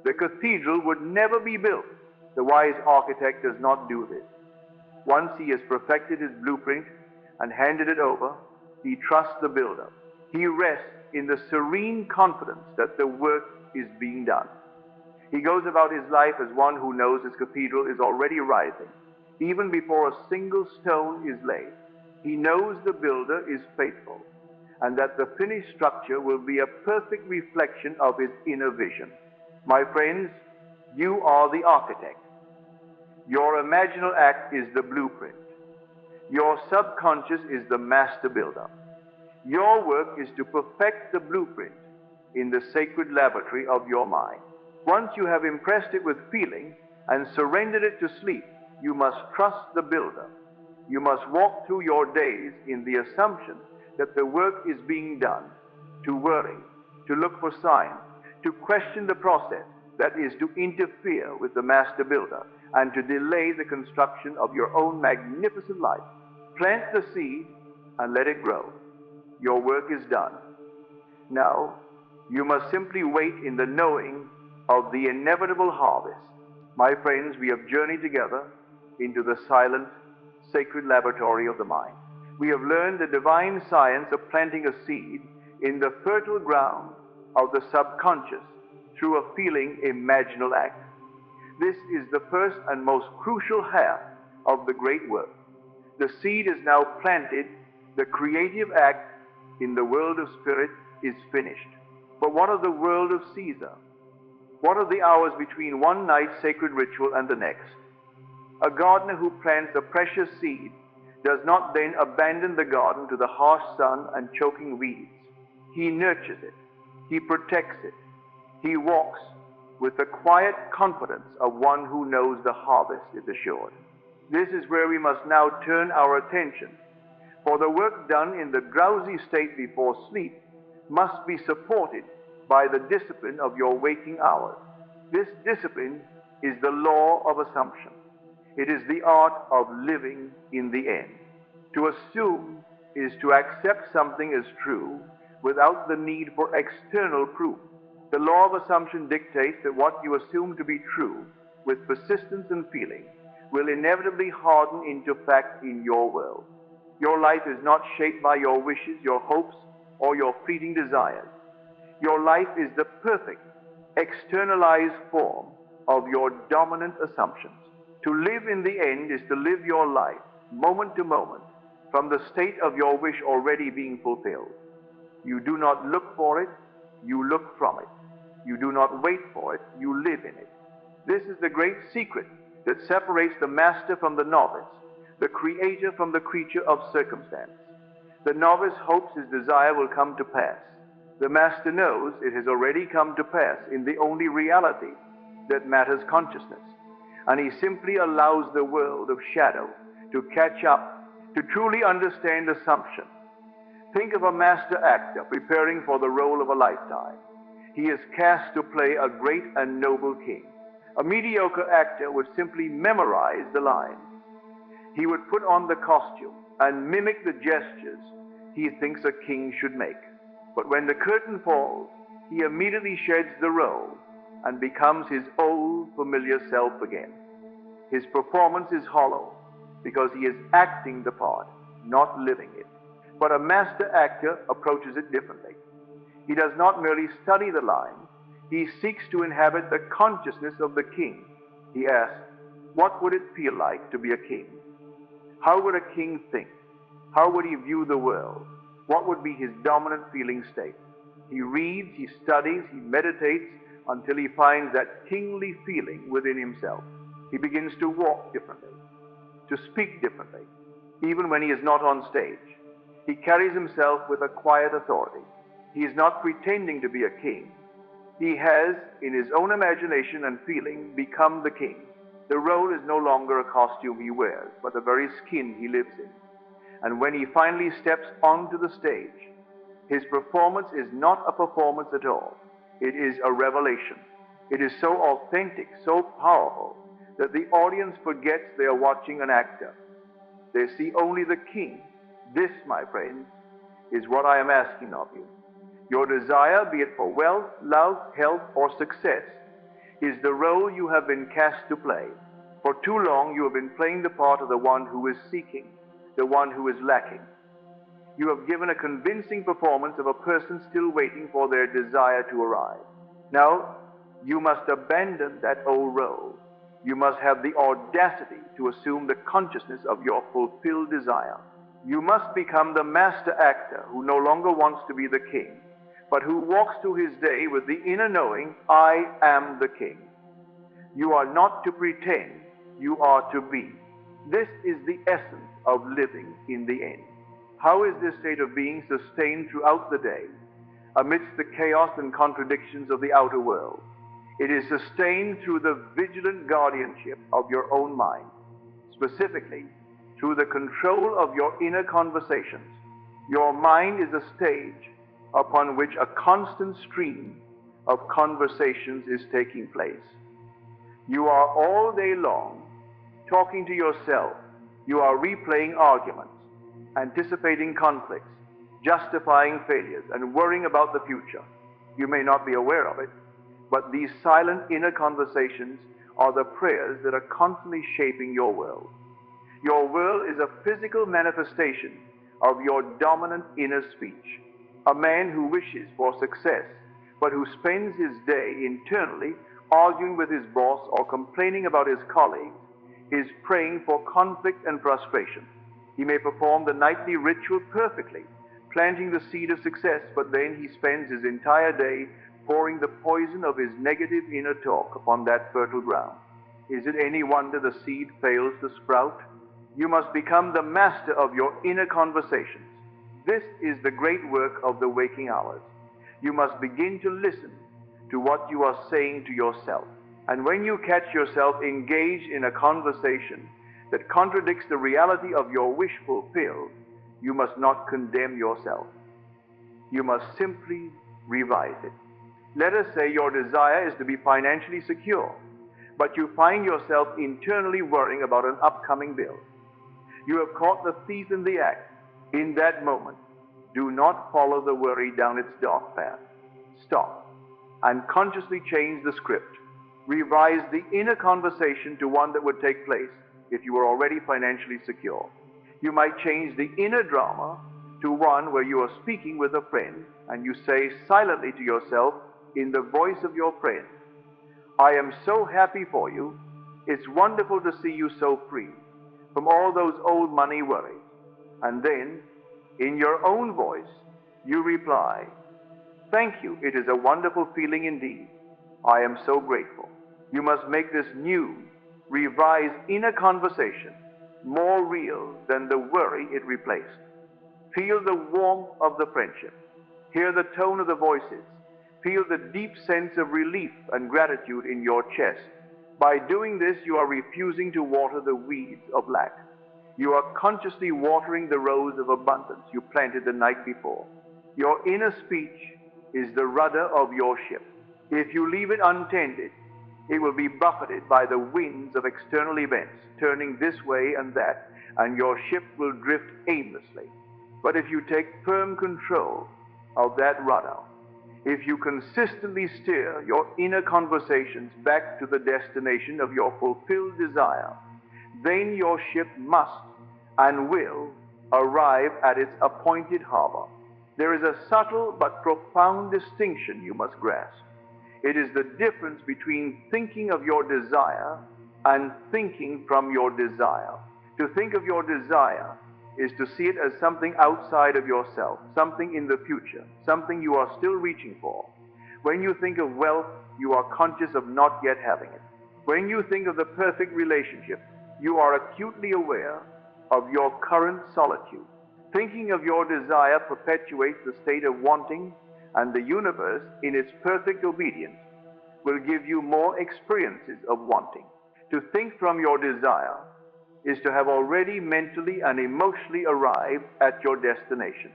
A: The cathedral would never be built. The wise architect does not do this. Once he has perfected his blueprint and handed it over, he trusts the builder. He rests in the serene confidence that the work is being done. He goes about his life as one who knows his cathedral is already rising, even before a single stone is laid. He knows the builder is faithful, and that the finished structure will be a perfect reflection of his inner vision. My friends, you are the architect. Your imaginal act is the blueprint. Your subconscious is the master builder. Your work is to perfect the blueprint in the sacred laboratory of your mind. Once you have impressed it with feeling and surrendered it to sleep, you must trust the builder. You must walk through your days in the assumption that the work is being done, to worry, to look for signs, to question the process, that is, to interfere with the master builder, and to delay the construction of your own magnificent life. Plant the seed and let it grow. Your work is done. Now, you must simply wait in the knowing of the inevitable harvest. My friends, we have journeyed together into the silent, sacred laboratory of the mind. We have learned the divine science of planting a seed in the fertile ground of the subconscious through a feeling imaginal act. This is the first and most crucial half of the great work. The seed is now planted. The creative act in the world of spirit is finished. But what of the world of Caesar? What of the hours between one night's sacred ritual and the next? A gardener who plants a precious seed does not then abandon the garden to the harsh sun and choking weeds. He nurtures it. He protects it. He walks with the quiet confidence of one who knows the harvest is assured. This is where we must now turn our attention. For the work done in the drowsy state before sleep must be supported by the discipline of your waking hours. This discipline is the law of assumption. It is the art of living in the end. To assume is to accept something as true without the need for external proof. The law of assumption dictates that what you assume to be true with persistence and feeling will inevitably harden into fact in your world. Your life is not shaped by your wishes, your hopes, or your fleeting desires. Your life is the perfect, externalized form of your dominant assumptions. To live in the end is to live your life, moment to moment, from the state of your wish already being fulfilled. You do not look for it, you look from it. You do not wait for it, you live in it. This is the great secret that separates the master from the novice, the creator from the creature of circumstance. The novice hopes his desire will come to pass. The master knows it has already come to pass in the only reality that matters consciousness, and he simply allows the world of shadow to catch up, to truly understand assumption. Think of a master actor preparing for the role of a lifetime. He is cast to play a great and noble king. A mediocre actor would simply memorize the lines. He would put on the costume and mimic the gestures he thinks a king should make. But when the curtain falls, he immediately sheds the role and becomes his old familiar self again. His performance is hollow because he is acting the part, not living it. But a master actor approaches it differently. He does not merely study the lines, he seeks to inhabit the consciousness of the king. He asks, what would it feel like to be a king? How would a king think? How would he view the world? What would be his dominant feeling state? He reads, he studies, he meditates until he finds that kingly feeling within himself. He begins to walk differently, to speak differently, even when he is not on stage. He carries himself with a quiet authority. He is not pretending to be a king. He has, in his own imagination and feeling, become the king. The role is no longer a costume he wears, but the very skin he lives in. And when he finally steps onto the stage, his performance is not a performance at all. It is a revelation. It is so authentic, so powerful, that the audience forgets they are watching an actor. They see only the king. This, my friends, is what I am asking of you. Your desire, be it for wealth, love, health, or success, is the role you have been cast to play. For too long you have been playing the part of the one who is seeking, the one who is lacking. You have given a convincing performance of a person still waiting for their desire to arrive. Now, you must abandon that old role. You must have the audacity to assume the consciousness of your fulfilled desire. You must become the master actor who no longer wants to be the king, but who walks through his day with the inner knowing, I am the king. You are not to pretend, you are to be. This is the essence of living in the end. How is this state of being sustained throughout the day, amidst the chaos and contradictions of the outer world? It is sustained through the vigilant guardianship of your own mind, specifically through the control of your inner conversations. Your mind is a stage upon which a constant stream of conversations is taking place. You are all day long talking to yourself. You are replaying arguments, anticipating conflicts, justifying failures, and worrying about the future. You may not be aware of it, but these silent inner conversations are the prayers that are constantly shaping your world. Your world is a physical manifestation of your dominant inner speech. A man who wishes for success, but who spends his day internally arguing with his boss or complaining about his colleagues, is praying for conflict and frustration. He may perform the nightly ritual perfectly, planting the seed of success, but then he spends his entire day pouring the poison of his negative inner talk upon that fertile ground. Is it any wonder the seed fails to sprout? You must become the master of your inner conversations. This is the great work of the waking hours. You must begin to listen to what you are saying to yourself. And when you catch yourself engaged in a conversation that contradicts the reality of your wish fulfilled, you must not condemn yourself. You must simply revise it. Let us say your desire is to be financially secure, but you find yourself internally worrying about an upcoming bill. You have caught the thief in the act. In that moment, do not follow the worry down its dark path. Stop and consciously change the script. Revise the inner conversation to one that would take place if you were already financially secure. You might change the inner drama to one where you are speaking with a friend and you say silently to yourself in the voice of your friend, "I am so happy for you. It's wonderful to see you so free from all those old money worries." And then, in your own voice, you reply, "Thank you. It is a wonderful feeling indeed. I am so grateful." You must make this new, revised inner conversation more real than the worry it replaced. Feel the warmth of the friendship. Hear the tone of the voices. Feel the deep sense of relief and gratitude in your chest. By doing this, you are refusing to water the weeds of lack. You are consciously watering the rose of abundance you planted the night before. Your inner speech is the rudder of your ship. If you leave it untended, it will be buffeted by the winds of external events, turning this way and that, and your ship will drift aimlessly. But if you take firm control of that rudder, if you consistently steer your inner conversations back to the destination of your fulfilled desire, then your ship must and will arrive at its appointed harbor. There is a subtle but profound distinction you must grasp. It is the difference between thinking of your desire and thinking from your desire. To think of your desire is to see it as something outside of yourself, something in the future, something you are still reaching for. When you think of wealth, you are conscious of not yet having it. When you think of the perfect relationship, you are acutely aware of your current solitude. Thinking of your desire perpetuates the state of wanting, and the universe, in its perfect obedience, will give you more experiences of wanting. To think from your desire is to have already mentally and emotionally arrived at your destination.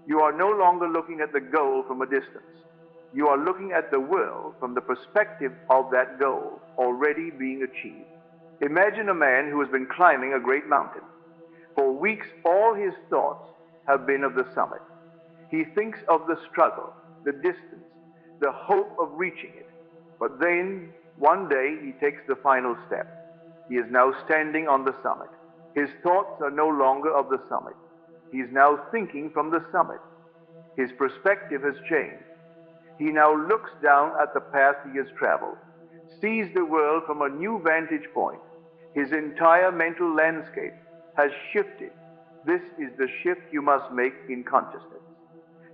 A: You are no longer looking at the goal from a distance. You are looking at the world from the perspective of that goal already being achieved. Imagine a man who has been climbing a great mountain. For weeks, all his thoughts have been of the summit. He thinks of the struggle, the distance, the hope of reaching it. But then, one day, he takes the final step. He is now standing on the summit. His thoughts are no longer of the summit. He is now thinking from the summit. His perspective has changed. He now looks down at the path he has traveled, sees the world from a new vantage point. His entire mental landscape has shifted. This is the shift you must make in consciousness.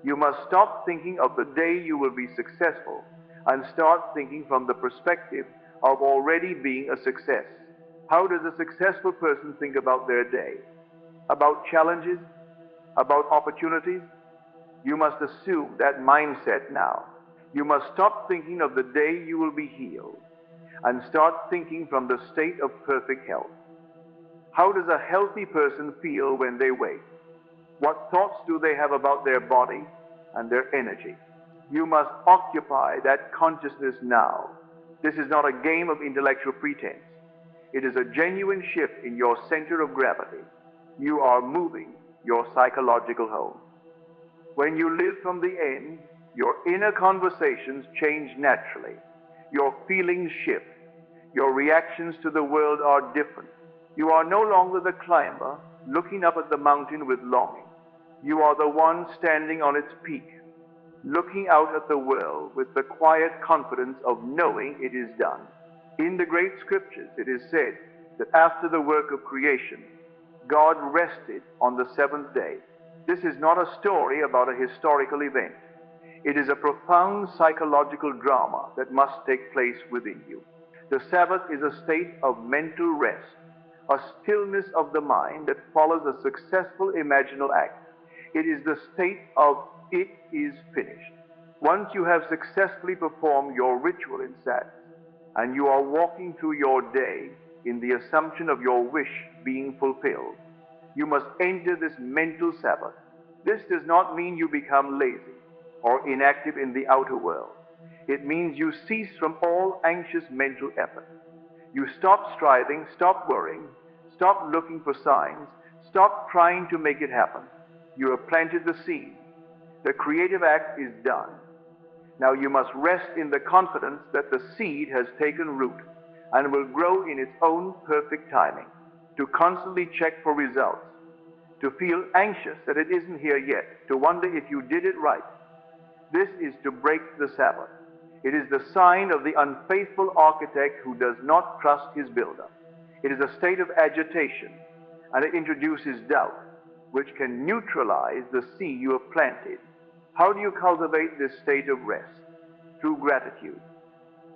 A: You must stop thinking of the day you will be successful and start thinking from the perspective of already being a success. How does a successful person think about their day? About challenges? About opportunities? You must assume that mindset now. You must stop thinking of the day you will be healed and start thinking from the state of perfect health. How does a healthy person feel when they wake? What thoughts do they have about their body and their energy? You must occupy that consciousness now. This is not a game of intellectual pretense. It is a genuine shift in your center of gravity. You are moving your psychological home. When you live from the end, your inner conversations change naturally. Your feelings shift. Your reactions to the world are different. You are no longer the climber looking up at the mountain with longing. You are the one standing on its peak, looking out at the world with the quiet confidence of knowing it is done. In the great scriptures, it is said that after the work of creation, God rested on the seventh day. This is not a story about a historical event. It is a profound psychological drama that must take place within you. The Sabbath is a state of mental rest, a stillness of the mind that follows a successful imaginal act. It is the state of "it is finished." Once you have successfully performed your ritual in sadness, and you are walking through your day in the assumption of your wish being fulfilled, you must enter this mental Sabbath. This does not mean you become lazy. or inactive in the outer world. It means you cease from all anxious mental effort. You stop striving, stop worrying, stop looking for signs, stop trying to make it happen. You have planted the seed. The creative act is done. Now you must rest in the confidence that the seed has taken root and will grow in its own perfect timing. To constantly check for results, to feel anxious that it isn't here yet, to wonder if you did it right. This is to break the Sabbath. It is the sign of the unfaithful architect who does not trust his builder. It is a state of agitation, and it introduces doubt, which can neutralize the seed you have planted. How do you cultivate this state of rest? Through gratitude.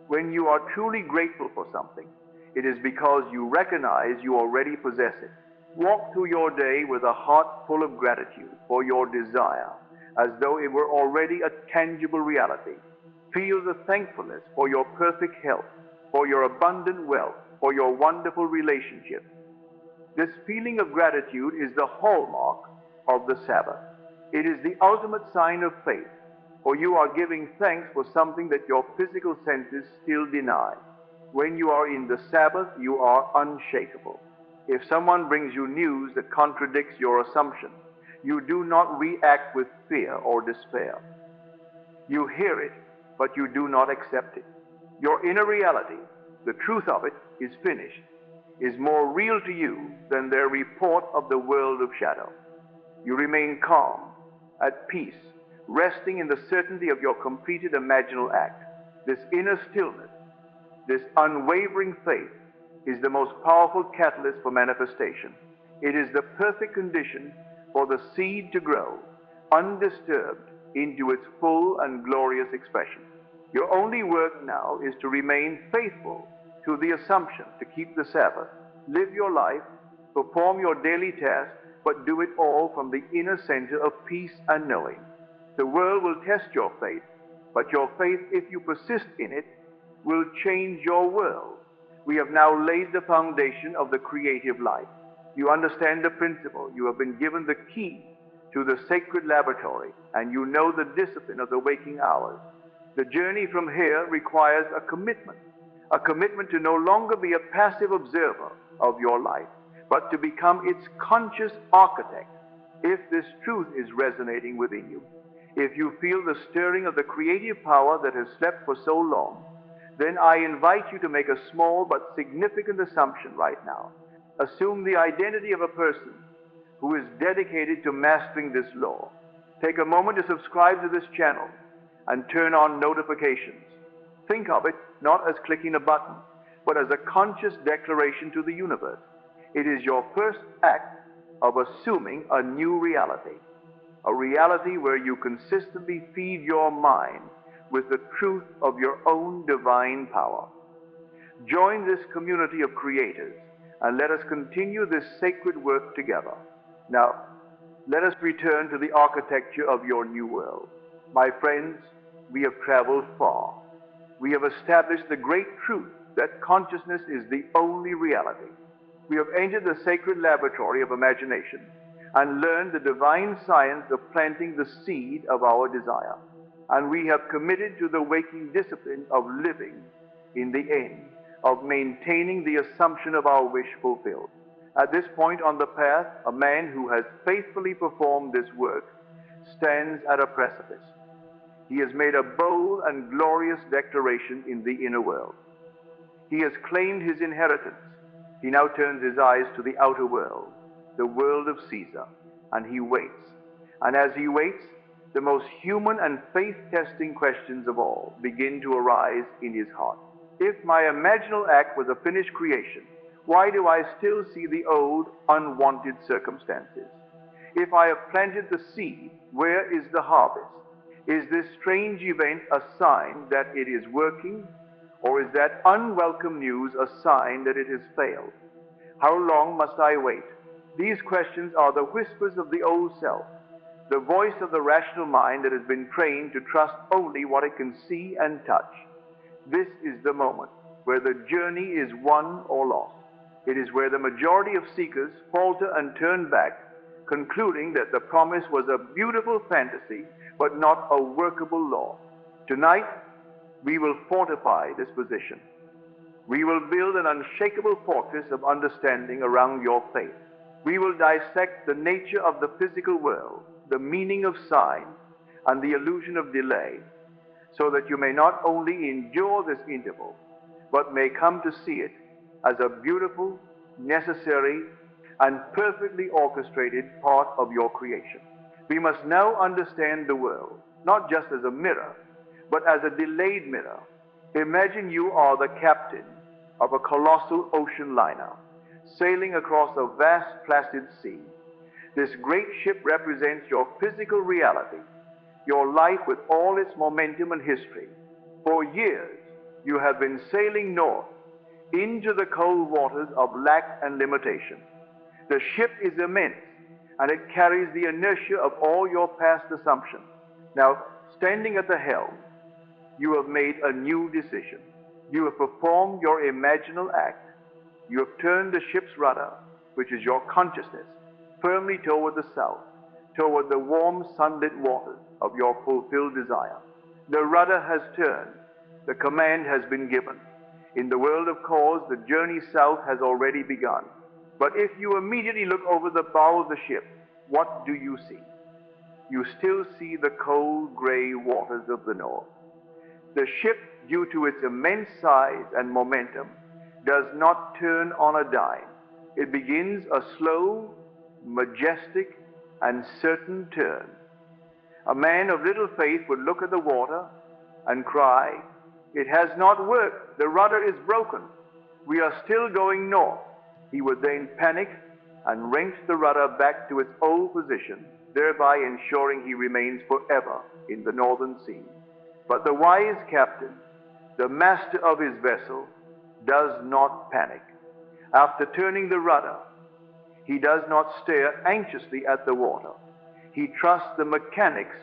A: When you are truly grateful for something, it is because you recognize you already possess it. Walk through your day with a heart full of gratitude for your desire, as though it were already a tangible reality. Feel the thankfulness for your perfect health, for your abundant wealth, for your wonderful relationships. This feeling of gratitude is the hallmark of the Sabbath. It is the ultimate sign of faith, for you are giving thanks for something that your physical senses still deny. When you are in the Sabbath, you are unshakable. If someone brings you news that contradicts your assumption, you do not react with fear or despair. You hear it, but you do not accept it. Your inner reality, the truth of it, is finished, is more real to you than their report of the world of shadow. You remain calm, at peace, resting in the certainty of your completed imaginal act. This inner stillness, this unwavering faith, is the most powerful catalyst for manifestation. It is the perfect condition for the seed to grow, undisturbed, into its full and glorious expression. Your only work now is to remain faithful to the assumption to keep the Sabbath. Live your life, perform your daily tasks, but do it all from the inner center of peace and knowing. The world will test your faith, but your faith, if you persist in it, will change your world. We have now laid the foundation of the creative life. You understand the principle. You have been given the key to the sacred laboratory, and you know the discipline of the waking hours. The journey from here requires a commitment to no longer be a passive observer of your life, but to become its conscious architect. If this truth is resonating within you, if you feel the stirring of the creative power that has slept for so long, then I invite you to make a small but significant assumption right now. Assume the identity of a person who is dedicated to mastering this law. Take a moment to subscribe to this channel and turn on notifications. Think of it not as clicking a button, but as a conscious declaration to the universe. It is your first act of assuming a new reality, a reality where you consistently feed your mind with the truth of your own divine power. Join this community of creators and let us continue this sacred work together. Now, let us return to the architecture of your new world. My friends, we have traveled far. We have established the great truth that consciousness is the only reality. We have entered the sacred laboratory of imagination and learned the divine science of planting the seed of our desire. And we have committed to the waking discipline of living in the end, of maintaining the assumption of our wish fulfilled. At this point on the path, a man who has faithfully performed this work stands at a precipice. He has made a bold and glorious declaration in the inner world. He has claimed his inheritance. He now turns his eyes to the outer world, the world of Caesar, and he waits. And as he waits, the most human and faith-testing questions of all begin to arise in his heart. If my imaginal act was a finished creation, why do I still see the old, unwanted circumstances? If I have planted the seed, where is the harvest? Is this strange event a sign that it is working, or is that unwelcome news a sign that it has failed? How long must I wait? These questions are the whispers of the old self, the voice of the rational mind that has been trained to trust only what it can see and touch. This is the moment where the journey is won or lost. It is where the majority of seekers falter and turn back concluding that the promise was a beautiful fantasy, but not a workable law. Tonight, we will fortify this position. We will build an unshakable fortress of understanding around your faith. We will dissect the nature of the physical world, the meaning of sign, and the illusion of delay, so that you may not only endure this interval, but may come to see it as a beautiful, necessary, and perfectly orchestrated part of your creation. We must now understand the world, not just as a mirror, but as a delayed mirror. Imagine you are the captain of a colossal ocean liner, sailing across a vast placid sea. This great ship represents your physical reality, your life with all its momentum and history. For years, you have been sailing north into the cold waters of lack and limitation. The ship is immense, and it carries the inertia of all your past assumptions. Now, standing at the helm, you have made a new decision. You have performed your imaginal act. You have turned the ship's rudder, which is your consciousness, firmly toward the south, toward the warm sunlit waters of your fulfilled desire. The rudder has turned. The command has been given. In the world of cause, the journey south has already begun. But if you immediately look over the bow of the ship, what do you see? You still see the cold, gray waters of the north. The ship, due to its immense size and momentum, does not turn on a dime. It begins a slow, majestic, and certain turn. A man of little faith would look at the water and cry, "It has not worked. The rudder is broken. We are still going north." He would then panic and wrench the rudder back to its old position, thereby ensuring he remains forever in the northern sea. But the wise captain, the master of his vessel, does not panic. After turning the rudder, he does not stare anxiously at the water. He trusts the mechanics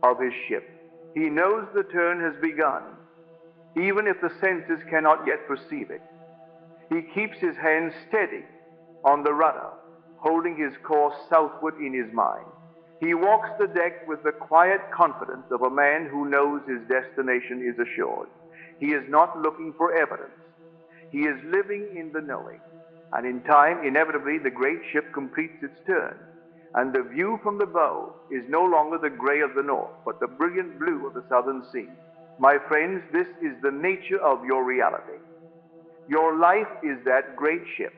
A: of his ship. He knows the turn has begun, even if the senses cannot yet perceive it. He keeps his hand steady on the rudder, holding his course southward in his mind. He walks the deck with the quiet confidence of a man who knows his destination is assured. He is not looking for evidence. He is living in the knowing. And in time, inevitably, the great ship completes its turn, and the view from the bow is no longer the gray of the north, but the brilliant blue of the southern sea. My friends, this is the nature of your reality. Your life is that great ship.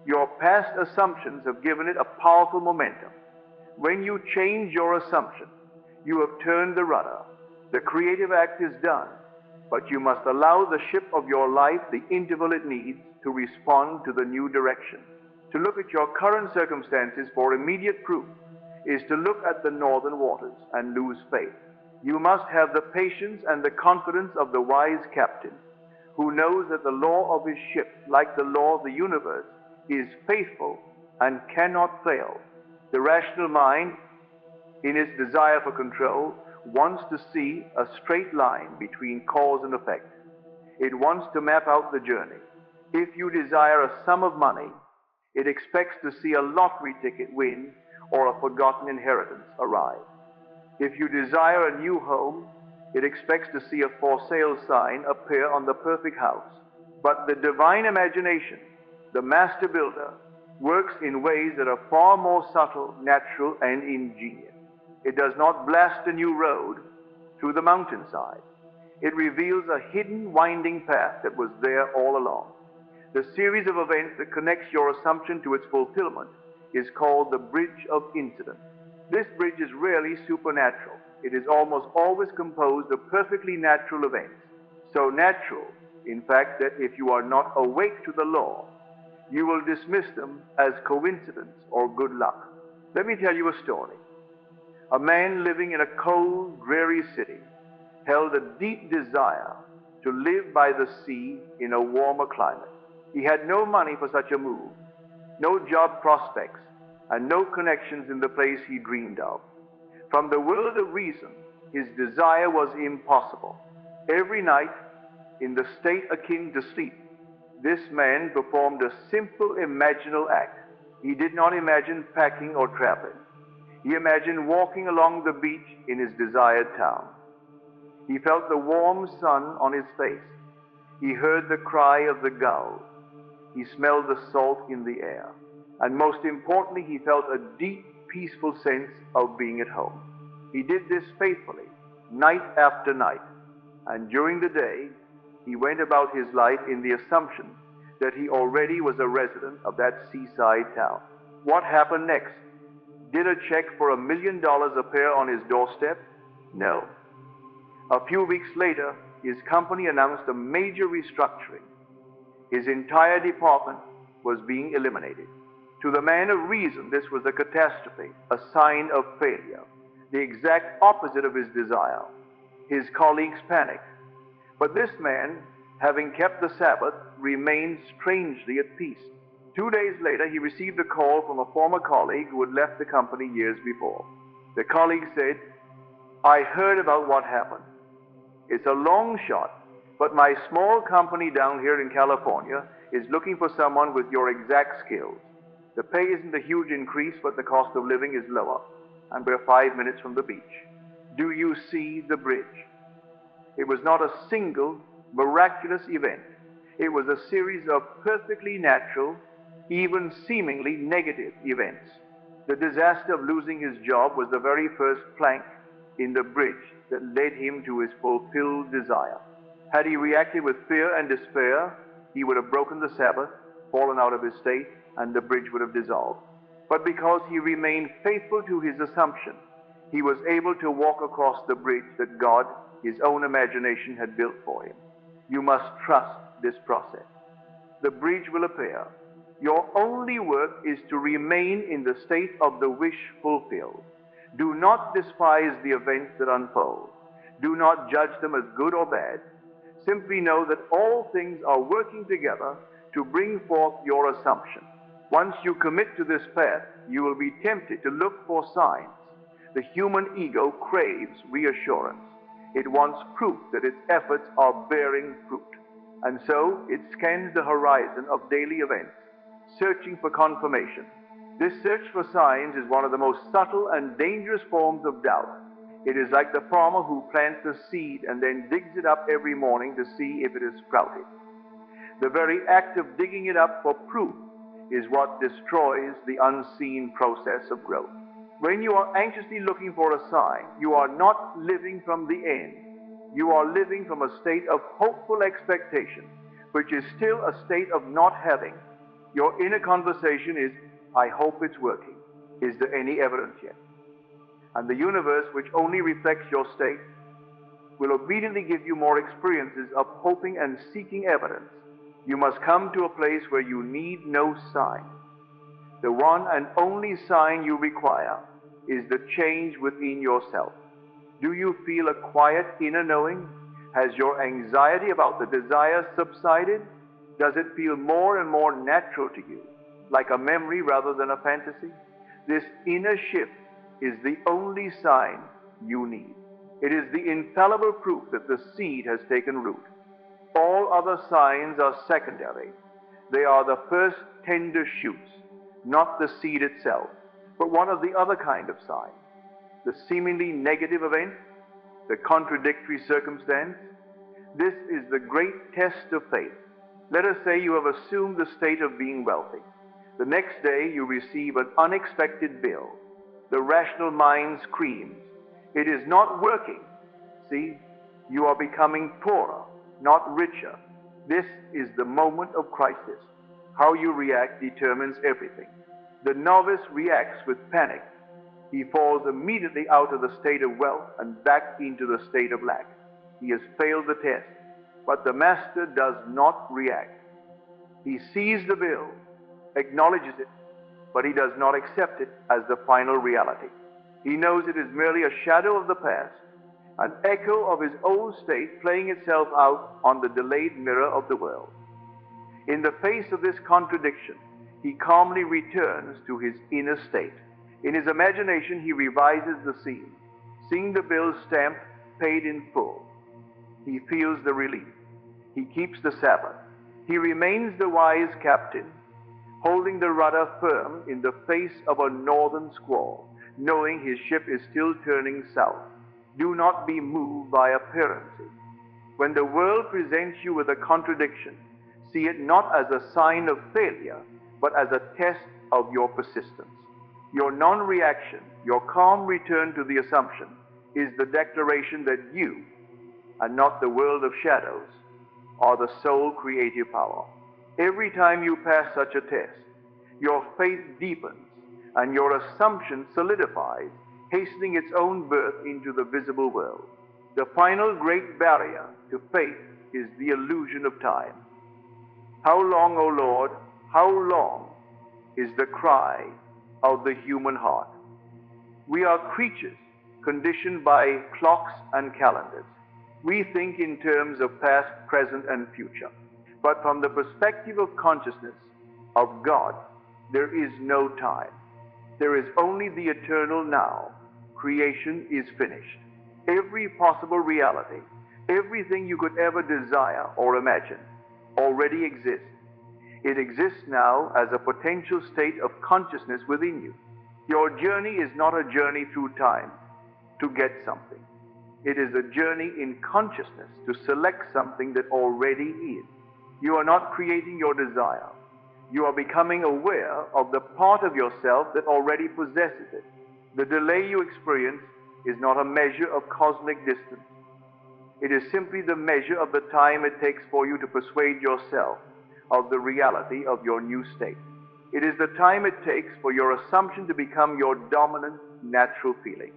A: Your past assumptions have given it a powerful momentum. When you change your assumption, you have turned the rudder. The creative act is done, but you must allow the ship of your life the interval it needs to respond to the new direction. To look at your current circumstances for immediate proof is to look at the northern waters and lose faith. You must have the patience and the confidence of the wise captain, who knows that the law of his ship, like the law of the universe, is faithful and cannot fail. The rational mind, in its desire for control, wants to see a straight line between cause and effect. It wants to map out the journey. If you desire a sum of money, it expects to see a lottery ticket win or a forgotten inheritance arrive. If you desire a new home, it expects to see a for sale sign appear on the perfect house. But the divine imagination, the master builder, works in ways that are far more subtle, natural, and ingenious. It does not blast a new road through the mountainside. It reveals a hidden, winding path that was there all along. The series of events that connects your assumption to its fulfillment is called the bridge of incident. This bridge is rarely supernatural. It is almost always composed of perfectly natural events. So natural, in fact, that if you are not awake to the law, you will dismiss them as coincidence or good luck. Let me tell you a story. A man living in a cold, dreary city held a deep desire to live by the sea in a warmer climate. He had no money for such a move, no job prospects, and no connections in the place he dreamed of. From the world of reason, his desire was impossible. Every night, in the state akin to sleep, this man performed a simple imaginal act. He did not imagine packing or traveling. He imagined walking along the beach in his desired town. He felt the warm sun on his face. He heard the cry of the gulls. He smelled the salt in the air. And most importantly, he felt a deep, peaceful sense of being at home. He did this faithfully, night after night. And during the day, he went about his life in the assumption that he already was a resident of that seaside town. What happened next? Did a check for $1 million appear on his doorstep? No. A few weeks later, his company announced a major restructuring. His entire department was being eliminated. To the man of reason, this was a catastrophe, a sign of failure, the exact opposite of his desire. His colleagues panicked. But this man, having kept the Sabbath, remained strangely at peace. 2 days later, he received a call from a former colleague who had left the company years before. The colleague said, "I heard about what happened. It's a long shot, but my small company down here in California is looking for someone with your exact skills. The pay isn't a huge increase, but the cost of living is lower, and we're 5 minutes from the beach. Do you see the bridge?" It was not a single miraculous event. It was a series of perfectly natural, even seemingly negative events. The disaster of losing his job was the very first plank in the bridge that led him to his fulfilled desire. Had he reacted with fear and despair, he would have broken the Sabbath, fallen out of his state, and the bridge would have dissolved. But because he remained faithful to his assumption, he was able to walk across the bridge that God, his own imagination, had built for him. You must trust this process. The bridge will appear. Your only work is to remain in the state of the wish fulfilled. Do not despise the events that unfold. Do not judge them as good or bad. Simply know that all things are working together to bring forth your assumption. Once you commit to this path, you will be tempted to look for signs. The human ego craves reassurance. It wants proof that its efforts are bearing fruit. And so it scans the horizon of daily events, searching for confirmation. This search for signs is one of the most subtle and dangerous forms of doubt. It is like the farmer who plants a seed and then digs it up every morning to see if it has sprouted. The very act of digging it up for proof is what destroys the unseen process of growth. When you are anxiously looking for a sign, you are not living from the end. You are living from a state of hopeful expectation, which is still a state of not having. Your inner conversation is, "I hope it's working. Is there any evidence yet?" And the universe, which only reflects your state, will obediently give you more experiences of hoping and seeking evidence. You must come to a place where you need no sign. The one and only sign you require is the change within yourself. Do you feel a quiet inner knowing? Has your anxiety about the desire subsided? Does it feel more and more natural to you, like a memory rather than a fantasy? This inner shift is the only sign you need. It is the infallible proof that the seed has taken root. All other signs are secondary. They are the first tender shoots, not the seed itself, but one of the other kind of signs. The seemingly negative event, the contradictory circumstance. This is the great test of faith. Let us say you have assumed the state of being wealthy. The next day you receive an unexpected bill. The rational mind screams, "It is not working." See, you are becoming poorer, not richer. This is the moment of crisis. How you react determines everything. The novice reacts with panic. He falls immediately out of the state of wealth and back into the state of lack. He has failed the test. But the master does not react. He sees the bill, acknowledges it, but he does not accept it as the final reality. He knows it is merely a shadow of the past, an echo of his old state playing itself out on the delayed mirror of the world. In the face of this contradiction, he calmly returns to his inner state. In his imagination, he revises the scene, seeing the bill stamped, paid in full. He feels the relief. He keeps the Sabbath. He remains the wise captain. holding the rudder firm in the face of a northern squall, knowing his ship is still turning south. Do not be moved by appearances. When the world presents you with a contradiction, see it not as a sign of failure, but as a test of your persistence. Your non-reaction, your calm return to the assumption, is the declaration that you, and not the world of shadows, are the sole creative power. Every time you pass such a test, your faith deepens and your assumption solidifies, hastening its own birth into the visible world. The final great barrier to faith is the illusion of time. How long, O Lord, how long is the cry of the human heart? We are creatures conditioned by clocks and calendars. We think in terms of past, present, and future. But from the perspective of consciousness of God, there is no time. There is only the eternal now. Creation is finished. Every possible reality, everything you could ever desire or imagine, already exists. It exists now as a potential state of consciousness within you. Your journey is not a journey through time to get something. It is a journey in consciousness to select something that already is. You are not creating your desire. You are becoming aware of the part of yourself that already possesses it. The delay you experience is not a measure of cosmic distance. It is simply the measure of the time it takes for you to persuade yourself of the reality of your new state. It is the time it takes for your assumption to become your dominant natural feeling.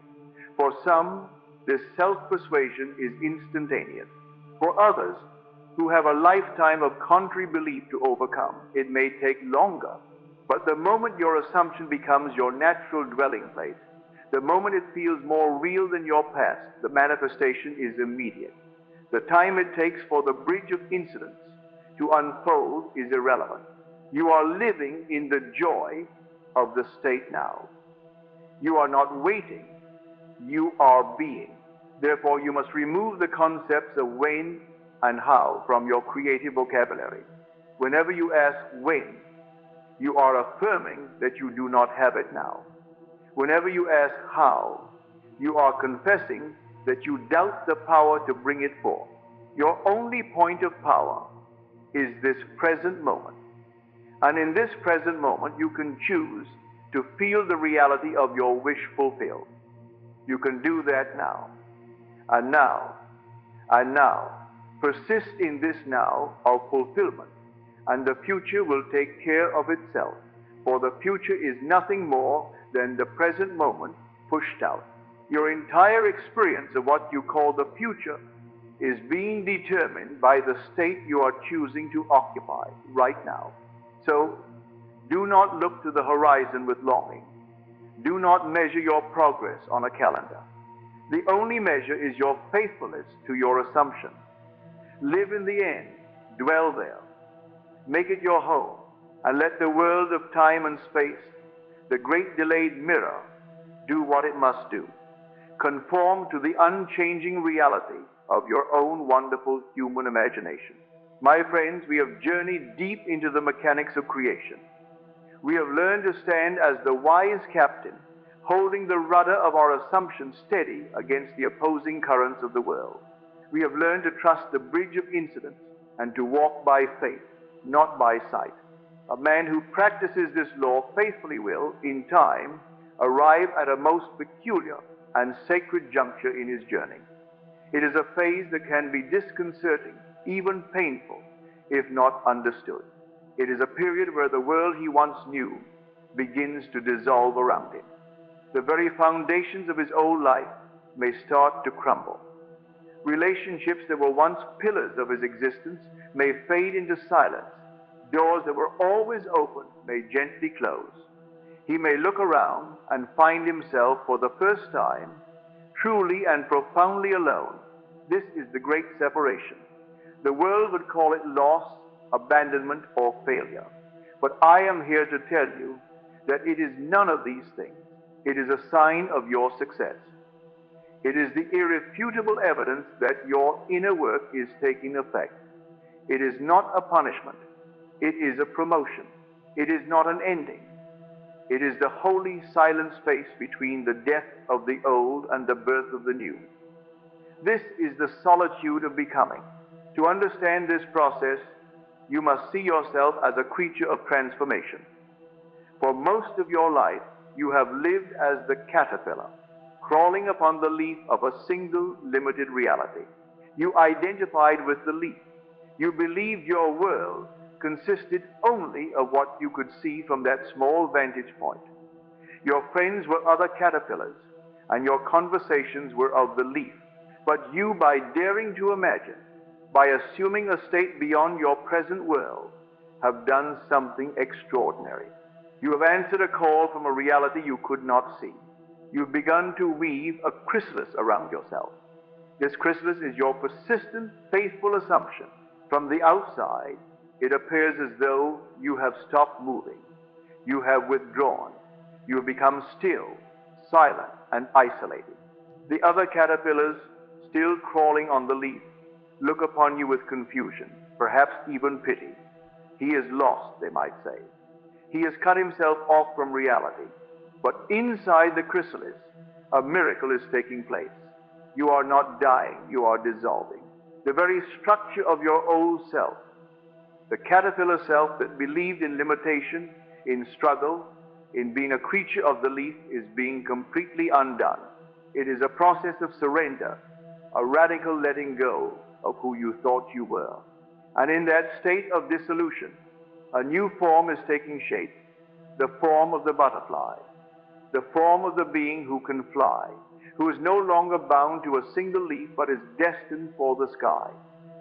A: For some, this self-persuasion is instantaneous. For others, who have a lifetime of contrary belief to overcome, it may take longer. But the moment your assumption becomes your natural dwelling place, the moment it feels more real than your past, the manifestation is immediate. The time it takes for the bridge of incidents to unfold is irrelevant. You are living in the joy of the state now. You are not waiting, you are being. Therefore, you must remove the concepts of when and how from your creative vocabulary. Whenever you ask when, you are affirming that you do not have it now. Whenever you ask how, you are confessing that you doubt the power to bring it forth. Your only point of power is this present moment. And in this present moment, you can choose to feel the reality of your wish fulfilled. You can do that now. And now, and now. Persist in this now of fulfillment, and the future will take care of itself. For the future is nothing more than the present moment pushed out. Your entire experience of what you call the future is being determined by the state you are choosing to occupy right now. So, do not look to the horizon with longing. Do not measure your progress on a calendar. The only measure is your faithfulness to your assumption. Live in the end, dwell there. Make it your home, and let the world of time and space, the great delayed mirror, do what it must do. Conform to the unchanging reality of your own wonderful human imagination. My friends, we have journeyed deep into the mechanics of creation. We have learned to stand as the wise captain, holding the rudder of our assumptions steady against the opposing currents of the world. We have learned to trust the bridge of incidents and to walk by faith, not by sight. A man who practices this law faithfully will, in time, arrive at a most peculiar and sacred juncture in his journey. It is a phase that can be disconcerting, even painful, if not understood. It is a period where the world he once knew begins to dissolve around him. The very foundations of his old life may start to crumble. Relationships that were once pillars of his existence may fade into silence. Doors that were always open may gently close. He may look around and find himself for the first time truly and profoundly alone. This is the great separation. The world would call it loss, abandonment, or failure. But I am here to tell you that it is none of these things. It is a sign of your success. It is the irrefutable evidence that your inner work is taking effect. It is not a punishment. It is a promotion. It is not an ending. It is the holy silent space between the death of the old and the birth of the new. This is the solitude of becoming. To understand this process, you must see yourself as a creature of transformation. For most of your life, you have lived as the caterpillar, crawling upon the leaf of a single limited reality. You identified with the leaf. You believed your world consisted only of what you could see from that small vantage point. Your friends were other caterpillars, and your conversations were of the leaf. But you, by daring to imagine, by assuming a state beyond your present world, have done something extraordinary. You have answered a call from a reality you could not see. You've begun to weave a chrysalis around yourself. This chrysalis is your persistent, faithful assumption. From the outside, it appears as though you have stopped moving. You have withdrawn. You have become still, silent, and isolated. The other caterpillars, still crawling on the leaf, look upon you with confusion, perhaps even pity. He is lost, they might say. He has cut himself off from reality. But inside the chrysalis, a miracle is taking place. You are not dying, you are dissolving. The very structure of your old self, the caterpillar self that believed in limitation, in struggle, in being a creature of the leaf, is being completely undone. It is a process of surrender, a radical letting go of who you thought you were. And in that state of dissolution, a new form is taking shape, the form of the butterfly, the form of the being who can fly, who is no longer bound to a single leaf but is destined for the sky.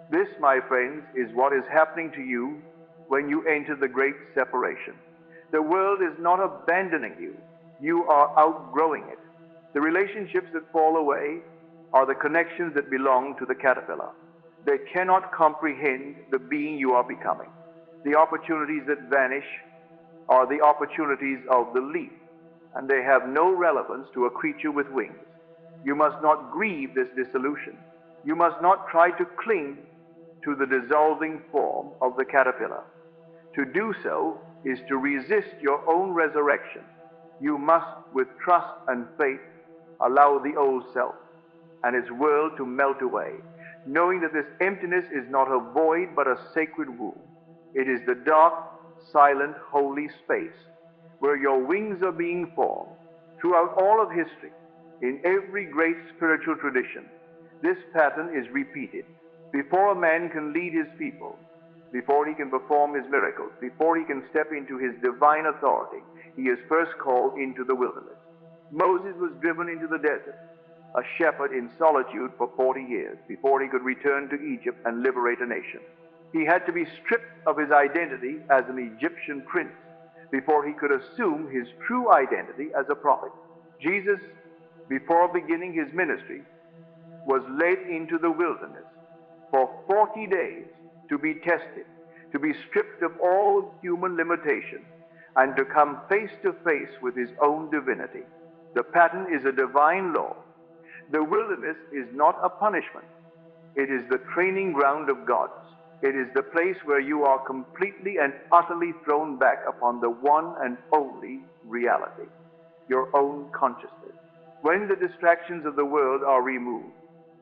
A: This, my friends, is what is happening to you when you enter the great separation. The world is not abandoning you. You are outgrowing it. The relationships that fall away are the connections that belong to the caterpillar. They cannot comprehend the being you are becoming. The opportunities that vanish are the opportunities of the leaf, and they have no relevance to a creature with wings. You must not grieve this dissolution. You must not try to cling to the dissolving form of the caterpillar. To do so is to resist your own resurrection. You must, with trust and faith, allow the old self and its world to melt away, knowing that this emptiness is not a void but a sacred womb. It is the dark, silent, holy space where your wings are being formed. Throughout all of history, in every great spiritual tradition, this pattern is repeated. Before a man can lead his people, before he can perform his miracles, before he can step into his divine authority, he is first called into the wilderness. Moses was driven into the desert, a shepherd in solitude for 40 years, before he could return to Egypt and liberate a nation. He had to be stripped of his identity as an Egyptian prince before he could assume his true identity as a prophet. Jesus, before beginning his ministry, was led into the wilderness for 40 days to be tested, to be stripped of all human limitation, and to come face to face with his own divinity. The pattern is a divine law. The wilderness is not a punishment. It is the training ground of gods. It is the place where you are completely and utterly thrown back upon the one and only reality, your own consciousness. When the distractions of the world are removed,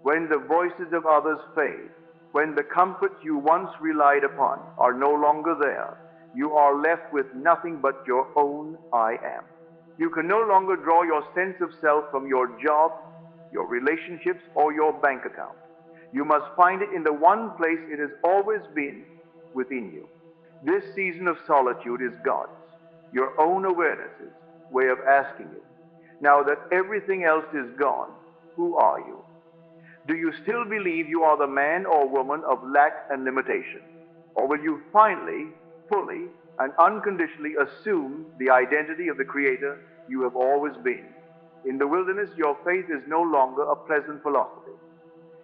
A: when the voices of others fade, when the comforts you once relied upon are no longer there, you are left with nothing but your own I am. You can no longer draw your sense of self from your job, your relationships, or your bank account. You must find it in the one place it has always been, within you. This season of solitude is God's, your own awareness's way of asking you, now that everything else is gone, who are you? Do you still believe you are the man or woman of lack and limitation? Or will you finally, fully, and unconditionally assume the identity of the Creator you have always been? In the wilderness, your faith is no longer a pleasant philosophy.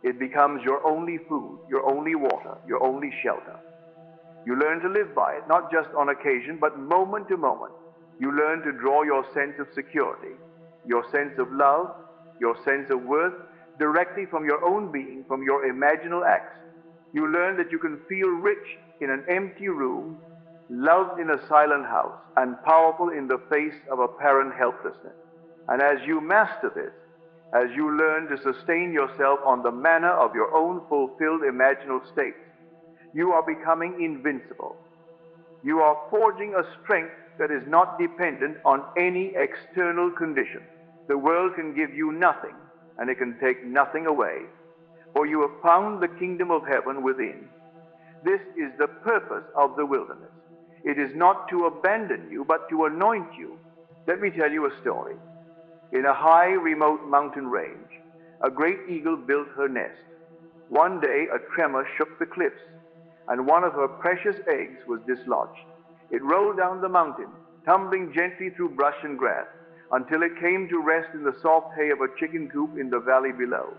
A: It becomes your only food, your only water, your only shelter. You learn to live by it, not just on occasion, but moment to moment. You learn to draw your sense of security, your sense of love, your sense of worth, directly from your own being, from your imaginal acts. You learn that you can feel rich in an empty room loved in a silent house, and powerful in the face of apparent helplessness. And as you master this, as you learn to sustain yourself on the manna of your own fulfilled imaginal states, you are becoming invincible. You are forging a strength that is not dependent on any external condition. The world can give you nothing, and it can take nothing away, for you have found the kingdom of heaven within. This is the purpose of the wilderness. It is not to abandon you, but to anoint you. Let me tell you a story. In a high, remote mountain range, a great eagle built her nest. One day, a tremor shook the cliffs, and one of her precious eggs was dislodged. It rolled down the mountain, tumbling gently through brush and grass, until it came to rest in the soft hay of a chicken coop in the valley below.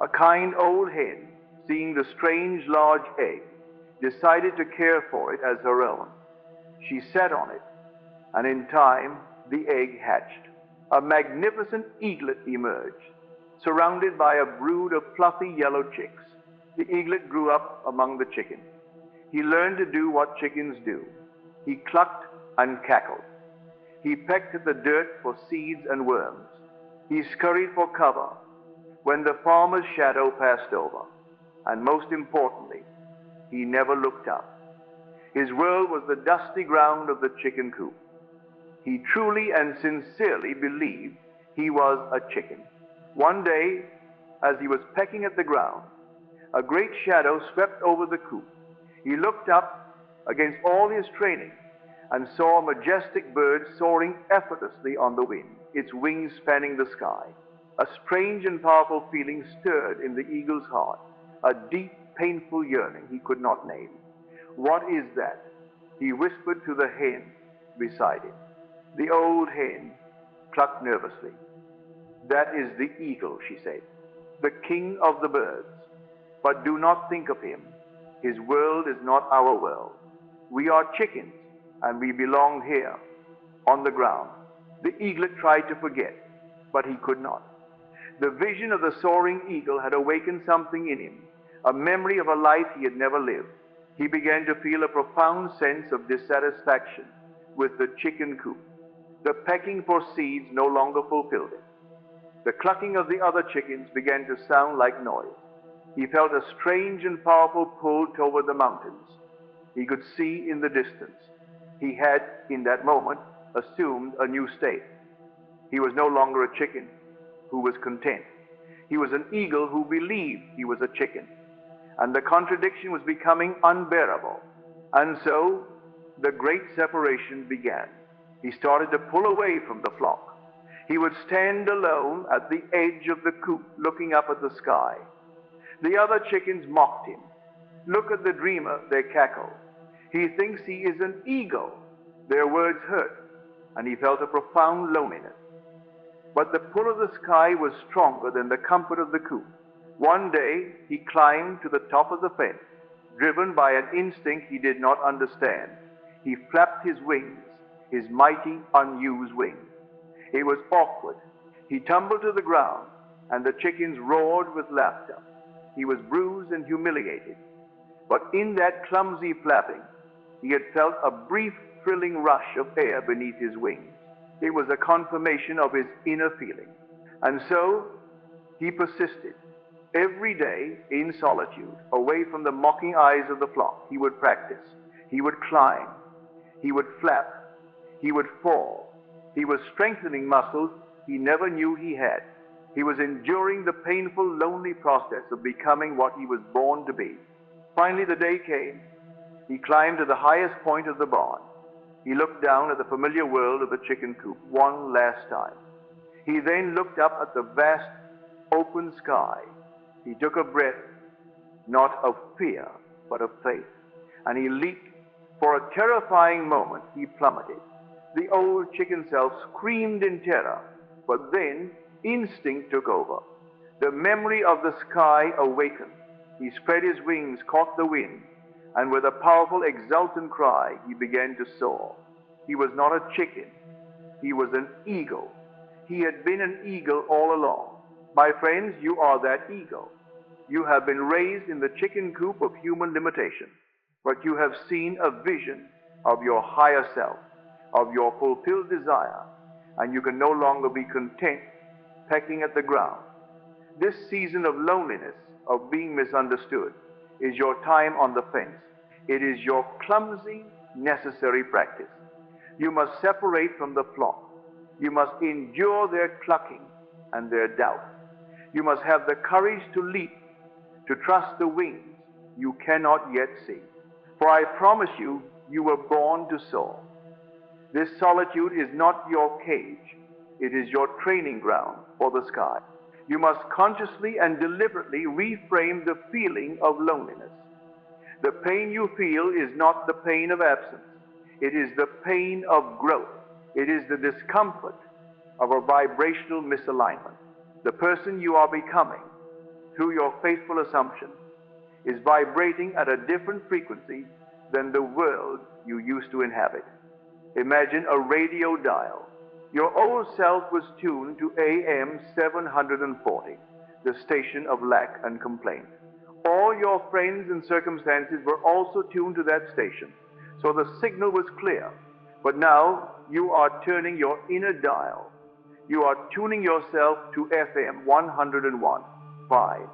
A: A kind old hen, seeing the strange large egg, decided to care for it as her own. She sat on it, and in time, the egg hatched. A magnificent eaglet emerged, surrounded by a brood of fluffy yellow chicks. The eaglet grew up among the chickens. He learned to do what chickens do. He clucked and cackled. He pecked at the dirt for seeds and worms. He scurried for cover when the farmer's shadow passed over. And most importantly, he never looked up. His world was the dusty ground of the chicken coop. He truly and sincerely believed he was a chicken. One day, as he was pecking at the ground, a great shadow swept over the coop. He looked up against all his training and saw a majestic bird soaring effortlessly on the wind, its wings spanning the sky. A strange and powerful feeling stirred in the eagle's heart, a deep, painful yearning he could not name. "What is that?" he whispered to the hen beside him. The old hen clucked nervously. "That is the eagle," she said, "the king of the birds. But do not think of him. His world is not our world. We are chickens, and we belong here, on the ground." The eaglet tried to forget, but he could not. The vision of the soaring eagle had awakened something in him, a memory of a life he had never lived. He began to feel a profound sense of dissatisfaction with the chicken coop. The pecking for seeds no longer fulfilled it. The clucking of the other chickens began to sound like noise. He felt a strange and powerful pull toward the mountains. He could see in the distance. He had, in that moment, assumed a new state. He was no longer a chicken who was content. He was an eagle who believed he was a chicken. And the contradiction was becoming unbearable. And so, the great separation began. He started to pull away from the flock. He would stand alone at the edge of the coop, looking up at the sky. The other chickens mocked him. "Look at the dreamer," they cackled. "He thinks he is an eagle." Their words hurt, and he felt a profound loneliness. But the pull of the sky was stronger than the comfort of the coop. One day, he climbed to the top of the fence, driven by an instinct he did not understand. He flapped his wings, his mighty, unused wings. It was awkward. He tumbled to the ground, and the chickens roared with laughter. He was bruised and humiliated. But in that clumsy flapping, he had felt a brief, thrilling rush of air beneath his wings. It was a confirmation of his inner feeling. And so, he persisted. Every day, in solitude, away from the mocking eyes of the flock, he would practice. He would climb. He would flap. He would fall. He was strengthening muscles he never knew he had. He was enduring the painful, lonely process of becoming what he was born to be. Finally, the day came. He climbed to the highest point of the barn. He looked down at the familiar world of the chicken coop one last time. He then looked up at the vast, open sky. He took a breath, not of fear, but of faith. And he leaped. For a terrifying moment, he plummeted. The old chicken self screamed in terror, but then instinct took over. The memory of the sky awakened. He spread his wings, caught the wind, and with a powerful, exultant cry, he began to soar. He was not a chicken. He was an eagle. He had been an eagle all along. My friends, you are that eagle. You have been raised in the chicken coop of human limitation, but you have seen a vision of your higher self, of your fulfilled desire, and you can no longer be content pecking at the ground. This season of loneliness, of being misunderstood, is your time on the fence. It is your clumsy, necessary practice. You must separate from the flock. You must endure their clucking and their doubt. You must have the courage to leap, to trust the wings you cannot yet see. For I promise you, you were born to soar. This solitude is not your cage. It is your training ground for the sky. You must consciously and deliberately reframe the feeling of loneliness. The pain you feel is not the pain of absence. It is the pain of growth. It is the discomfort of a vibrational misalignment. The person you are becoming, through your faithful assumption, is vibrating at a different frequency than the world you used to inhabit. Imagine a radio dial. Your old self was tuned to AM 740, the station of lack and complaint. All your friends and circumstances were also tuned to that station, so the signal was clear. But now you are turning your inner dial. You are tuning yourself to FM 101.5,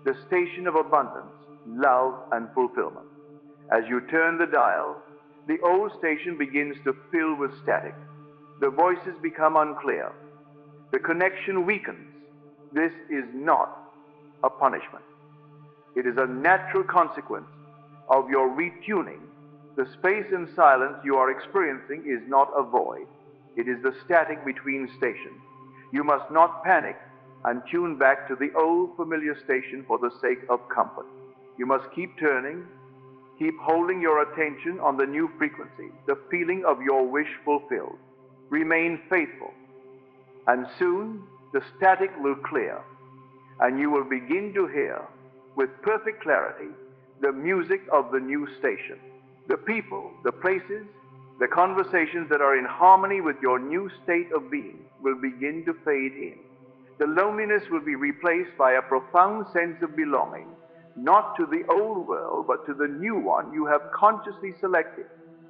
A: the station of abundance, love, and fulfillment. As you turn the dial, the old station begins to fill with static. The voices become unclear. The connection weakens. This is not a punishment. It is a natural consequence of your retuning. The space and silence you are experiencing is not a void. It is the static between stations. You must not panic and tune back to the old familiar station for the sake of comfort. You must keep turning, keep holding your attention on the new frequency, the feeling of your wish fulfilled. Remain faithful, and soon the static will clear, and you will begin to hear, with perfect clarity, the music of the new station. The people, the places, the conversations that are in harmony with your new state of being will begin to fade in. The loneliness will be replaced by a profound sense of belonging, not to the old world, but to the new one you have consciously selected.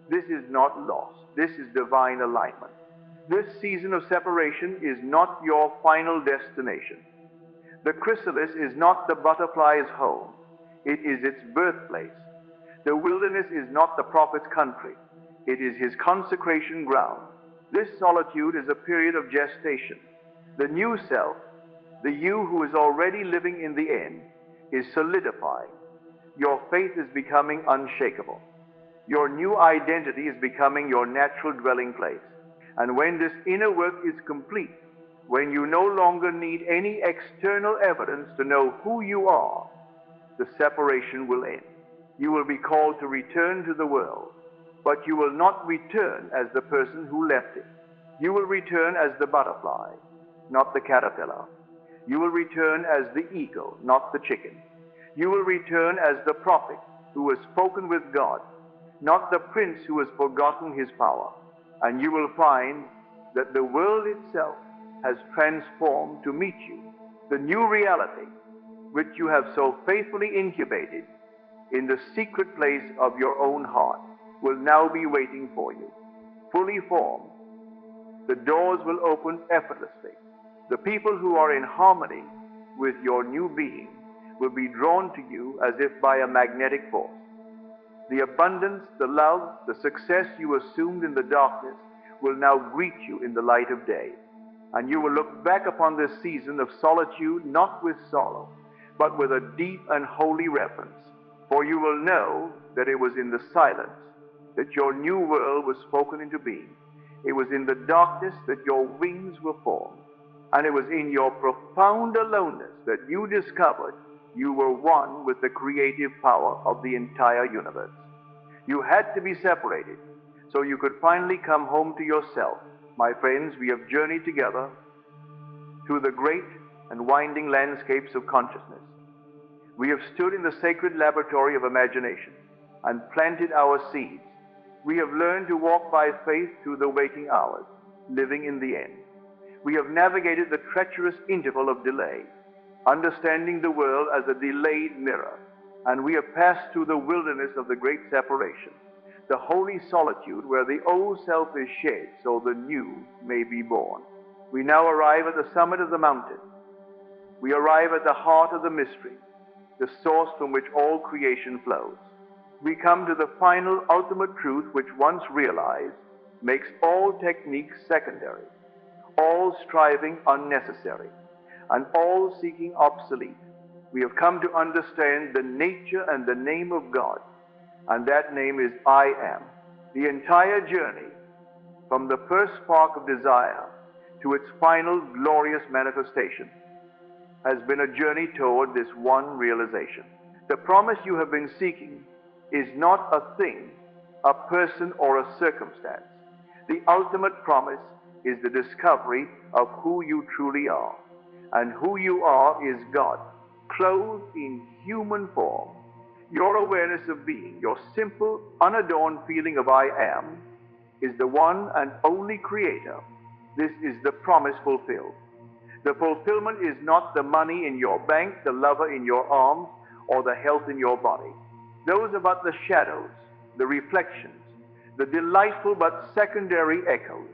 A: This is not loss. This is divine alignment. This season of separation is not your final destination. The chrysalis is not the butterfly's home. It is its birthplace. The wilderness is not the prophet's country. It is his consecration ground. This solitude is a period of gestation. The new self, the you who is already living in the end, is solidifying. Your faith is becoming unshakable. Your new identity is becoming your natural dwelling place. And when this inner work is complete, when you no longer need any external evidence to know who you are, the separation will end. You will be called to return to the world, but you will not return as the person who left it. You will return as the butterfly, not the caterpillar. You will return as the eagle, not the chicken. You will return as the prophet who has spoken with God, not the prince who has forgotten his power. And you will find that the world itself has transformed to meet you. The new reality, which you have so faithfully incubated in the secret place of your own heart, will now be waiting for you. Fully formed, the doors will open effortlessly. The people who are in harmony with your new being will be drawn to you as if by a magnetic force. The abundance, the love, the success you assumed in the darkness will now greet you in the light of day. And you will look back upon this season of solitude not with sorrow, but with a deep and holy reverence. For you will know that it was in the silence that your new world was spoken into being. It was in the darkness that your wings were formed. And it was in your profound aloneness that you discovered you were one with the creative power of the entire universe. You had to be separated so you could finally come home to yourself. My friends, we have journeyed together through the great and winding landscapes of consciousness. We have stood in the sacred laboratory of imagination and planted our seeds. We have learned to walk by faith through the waking hours, living in the end. We have navigated the treacherous interval of delay, understanding the world as a delayed mirror, and we have passed through the wilderness of the great separation. the holy solitude where the old self is shed so the new may be born. We now arrive at the summit of the mountain. We arrive at the heart of the mystery, the source from which all creation flows. We come to the final ultimate truth which, once realized, makes all techniques secondary, all striving unnecessary, and all seeking obsolete. We have come to understand the nature and the name of God, and that name is I Am. The entire journey, from the first spark of desire to its final glorious manifestation, has been a journey toward this one realization. The promise you have been seeking is not a thing, a person, or a circumstance. The ultimate promise is the discovery of who you truly are. And who you are is God, clothed in human form. Your awareness of being, your simple, unadorned feeling of I am, is the one and only creator. This is the promise fulfilled. The fulfillment is not the money in your bank, the lover in your arms, or the health in your body. Those are but the shadows, the reflections, the delightful but secondary echoes.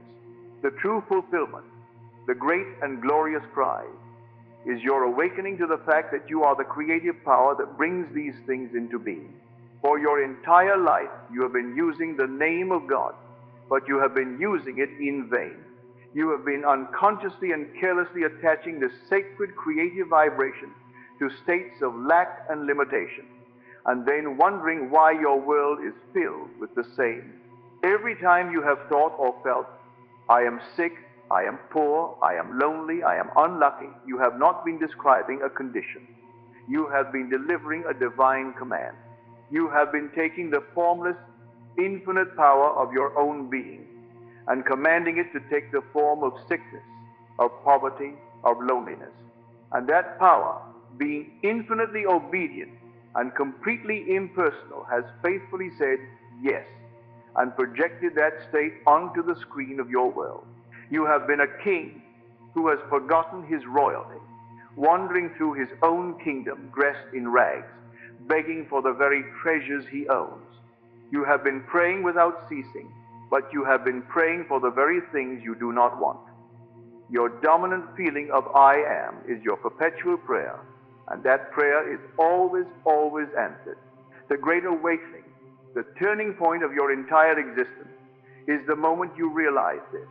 A: The true fulfillment, the great and glorious prize, is your awakening to the fact that you are the creative power that brings these things into being. For your entire life, you have been using the name of God, but you have been using it in vain. You have been unconsciously and carelessly attaching this sacred creative vibration to states of lack and limitation, and then wondering why your world is filled with the same. Every time you have thought or felt, I am sick, I am poor, I am lonely, I am unlucky, you have not been describing a condition. You have been delivering a divine command. You have been taking the formless, infinite power of your own being and commanding it to take the form of sickness, of poverty, of loneliness. And that power, being infinitely obedient and completely impersonal, has faithfully said yes and projected that state onto the screen of your world. You have been a king who has forgotten his royalty, wandering through his own kingdom dressed in rags, begging for the very treasures he owns. You have been praying without ceasing, but you have been praying for the very things you do not want. Your dominant feeling of I am is your perpetual prayer, and that prayer is always, always answered. The great awakening, the turning point of your entire existence, is the moment you realize this.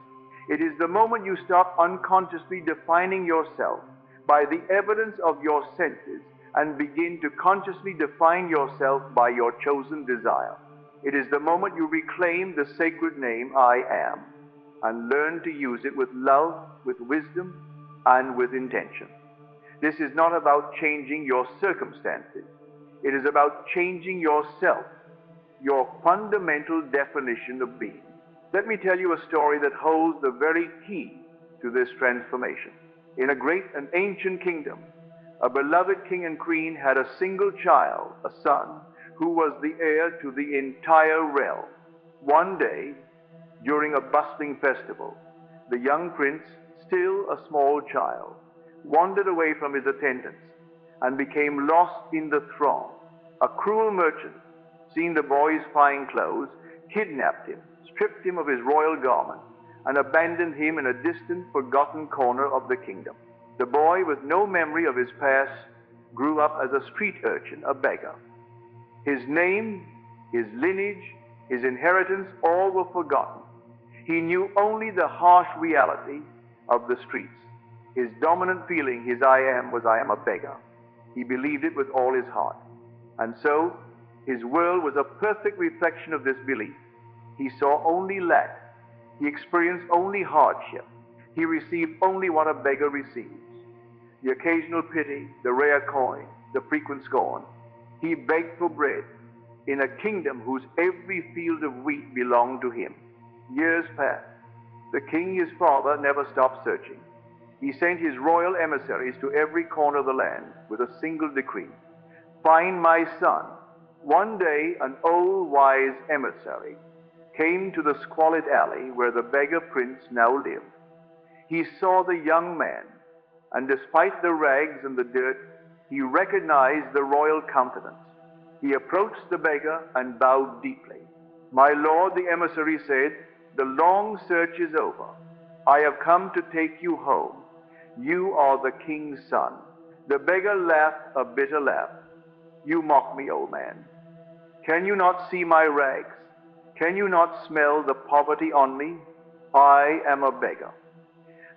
A: It is the moment you stop unconsciously defining yourself by the evidence of your senses and begin to consciously define yourself by your chosen desire. It is the moment you reclaim the sacred name I am and learn to use it with love, with wisdom, and with intention. This is not about changing your circumstances. It is about changing yourself, your fundamental definition of being. Let me tell you a story that holds the very key to this transformation. In a great and ancient kingdom, a beloved king and queen had a single child, a son, who was the heir to the entire realm. One day, during a bustling festival, the young prince, still a small child, wandered away from his attendants and became lost in the throng. A cruel merchant, seeing the boy's fine clothes, kidnapped him, stripped him of his royal garment, and abandoned him in a distant, forgotten corner of the kingdom. The boy, with no memory of his past, grew up as a street urchin, a beggar. His name, his lineage, his inheritance, all were forgotten. He knew only the harsh reality of the streets. His dominant feeling, his I am, was I am a beggar. He believed it with all his heart. And so, his world was a perfect reflection of this belief. He saw only lack. He experienced only hardship. He received only what a beggar receives: the occasional pity, the rare coin, the frequent scorn. He begged for bread in a kingdom whose every field of wheat belonged to him. Years passed. The king, his father, never stopped searching. He sent his royal emissaries to every corner of the land with a single decree: find my son. One day, an old, wise emissary came to the squalid alley where the beggar prince now lived. He saw the young man, and despite the rags and the dirt, he recognized the royal countenance. He approached the beggar and bowed deeply. My lord, the emissary said, the long search is over. I have come to take you home. You are the king's son. The beggar laughed a bitter laugh. You mock me, old man. Can you not see my rags? Can you not smell the poverty on me? I am a beggar.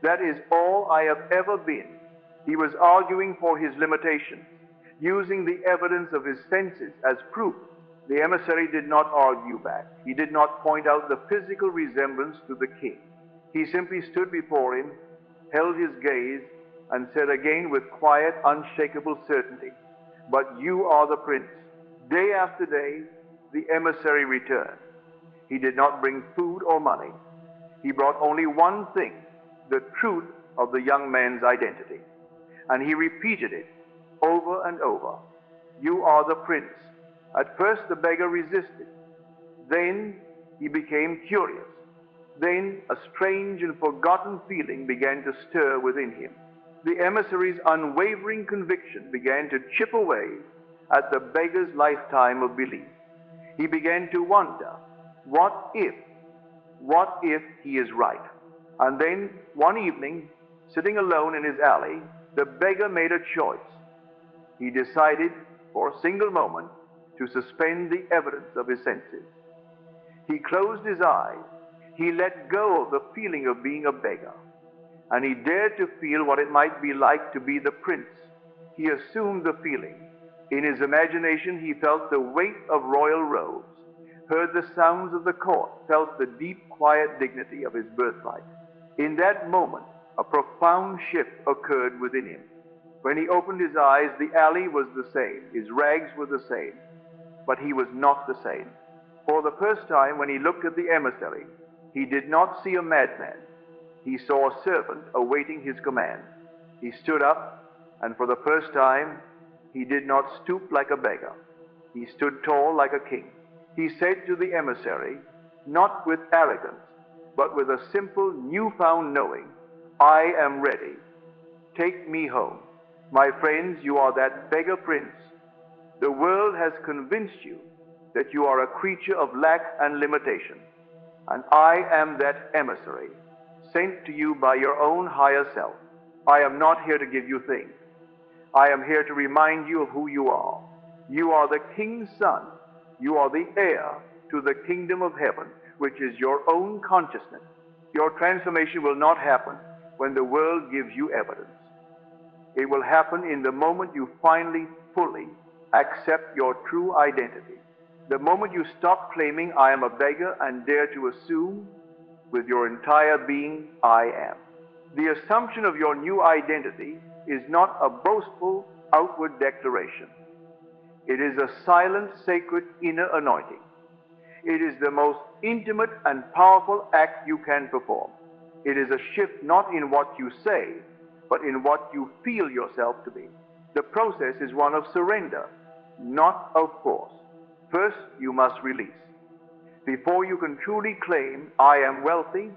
A: That is all I have ever been. He was arguing for his limitations, using the evidence of his senses as proof. The emissary did not argue back. He did not point out the physical resemblance to the king. He simply stood before him, held his gaze, and said again with quiet, unshakable certainty, "But you are the prince." Day after day, the emissary returned. He did not bring food or money. He brought only one thing, the truth of the young man's identity. And he repeated it over and over. You are the prince. At first the beggar resisted. Then he became curious. Then a strange and forgotten feeling began to stir within him. The emissary's unwavering conviction began to chip away at the beggar's lifetime of belief. He began to wonder, what if he is right? And then one evening, sitting alone in his alley, the beggar made a choice. He decided for a single moment to suspend the evidence of his senses. He closed his eyes. He let go of the feeling of being a beggar, and he dared to feel what it might be like to be the prince. He assumed the feeling. In his imagination, he felt the weight of royal robes, heard the sounds of the court, felt the deep, quiet dignity of his birthright. In that moment, a profound shift occurred within him. When he opened his eyes, the alley was the same, his rags were the same, but he was not the same. For the first time, when he looked at the emissary, he did not see a madman. He saw a servant awaiting his command. He stood up, and for the first time, he did not stoop like a beggar. He stood tall like a king. He said to the emissary, not with arrogance, but with a simple, newfound knowing, I am ready. Take me home. My friends, you are that beggar prince. The world has convinced you that you are a creature of lack and limitation. And I am that emissary, sent to you by your own higher self. I am not here to give you things. I am here to remind you of who you are. You are the king's son. You are the heir to the kingdom of heaven, which is your own consciousness. Your transformation will not happen when the world gives you evidence. It will happen in the moment you finally, fully accept your true identity. The moment you stop claiming I am a beggar and dare to assume with your entire being, I am. The assumption of your new identity is not a boastful outward declaration. It is a silent, sacred inner anointing. It is the most intimate and powerful act you can perform. It is a shift not in what you say, but in what you feel yourself to be. The process is one of surrender, not of force. First, you must release. Before you can truly claim, I am wealthy,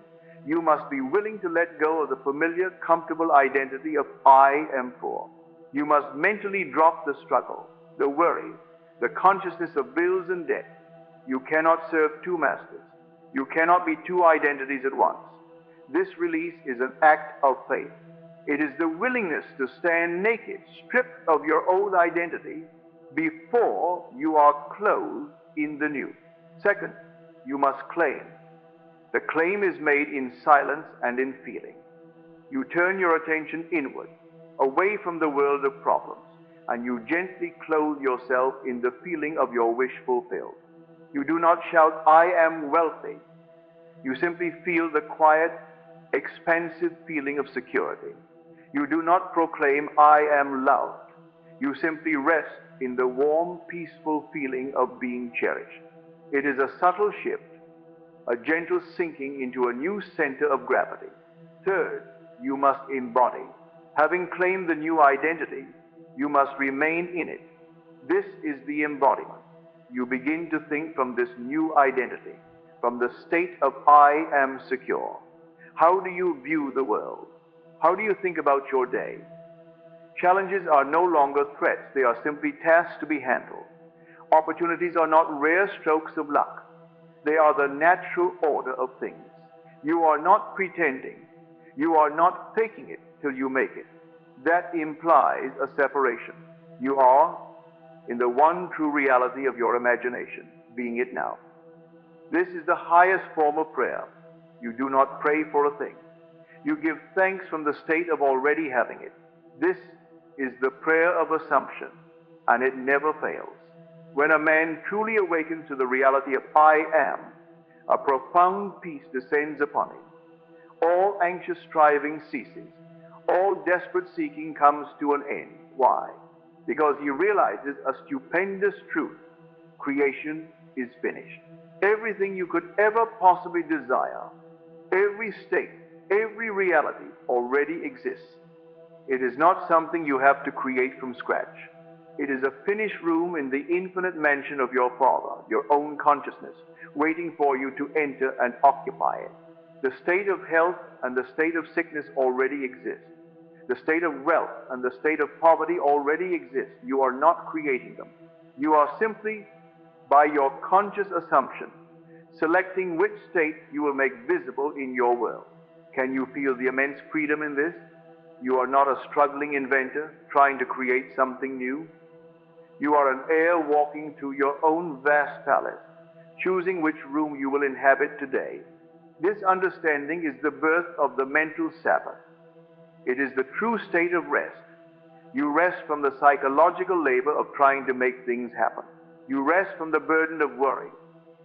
A: you must be willing to let go of the familiar, comfortable identity of I am poor. You must mentally drop the struggle, the worry, the consciousness of bills and debt. You cannot serve two masters. You cannot be two identities at once. This release is an act of faith. It is the willingness to stand naked, stripped of your old identity, before you are clothed in the new. Second, you must claim. The claim is made in silence and in feeling. You turn your attention inward, away from the world of problems, and you gently clothe yourself in the feeling of your wish fulfilled. You do not shout, I am wealthy. You simply feel the quiet, expansive feeling of security. You do not proclaim, I am loved. You simply rest in the warm, peaceful feeling of being cherished. It is a subtle shift, a gentle sinking into a new center of gravity. Third, you must embody. Having claimed the new identity, you must remain in it. This is the embodiment. You begin to think from this new identity, from the state of I am secure. How do you view the world? How do you think about your day? Challenges are no longer threats. They are simply tasks to be handled. Opportunities are not rare strokes of luck. They are the natural order of things. You are not pretending. You are not faking it till you make it. That implies a separation. You are in the one true reality of your imagination, being it now. This is the highest form of prayer. You do not pray for a thing. You give thanks from the state of already having it. This is the prayer of assumption, and it never fails. When a man truly awakens to the reality of I am, a profound peace descends upon him. All anxious striving ceases. All desperate seeking comes to an end. Why? Because he realizes a stupendous truth. Creation is finished. Everything you could ever possibly desire, every state, every reality already exists. It is not something you have to create from scratch. It is a finished room in the infinite mansion of your Father, your own consciousness, waiting for you to enter and occupy it. The state of health and the state of sickness already exist. The state of wealth and the state of poverty already exist. You are not creating them. You are simply, by your conscious assumption, selecting which state you will make visible in your world. Can you feel the immense freedom in this? You are not a struggling inventor trying to create something new. You are an heir walking through your own vast palace, choosing which room you will inhabit today. This understanding is the birth of the mental Sabbath. It is the true state of rest. You rest from the psychological labor of trying to make things happen. You rest from the burden of worry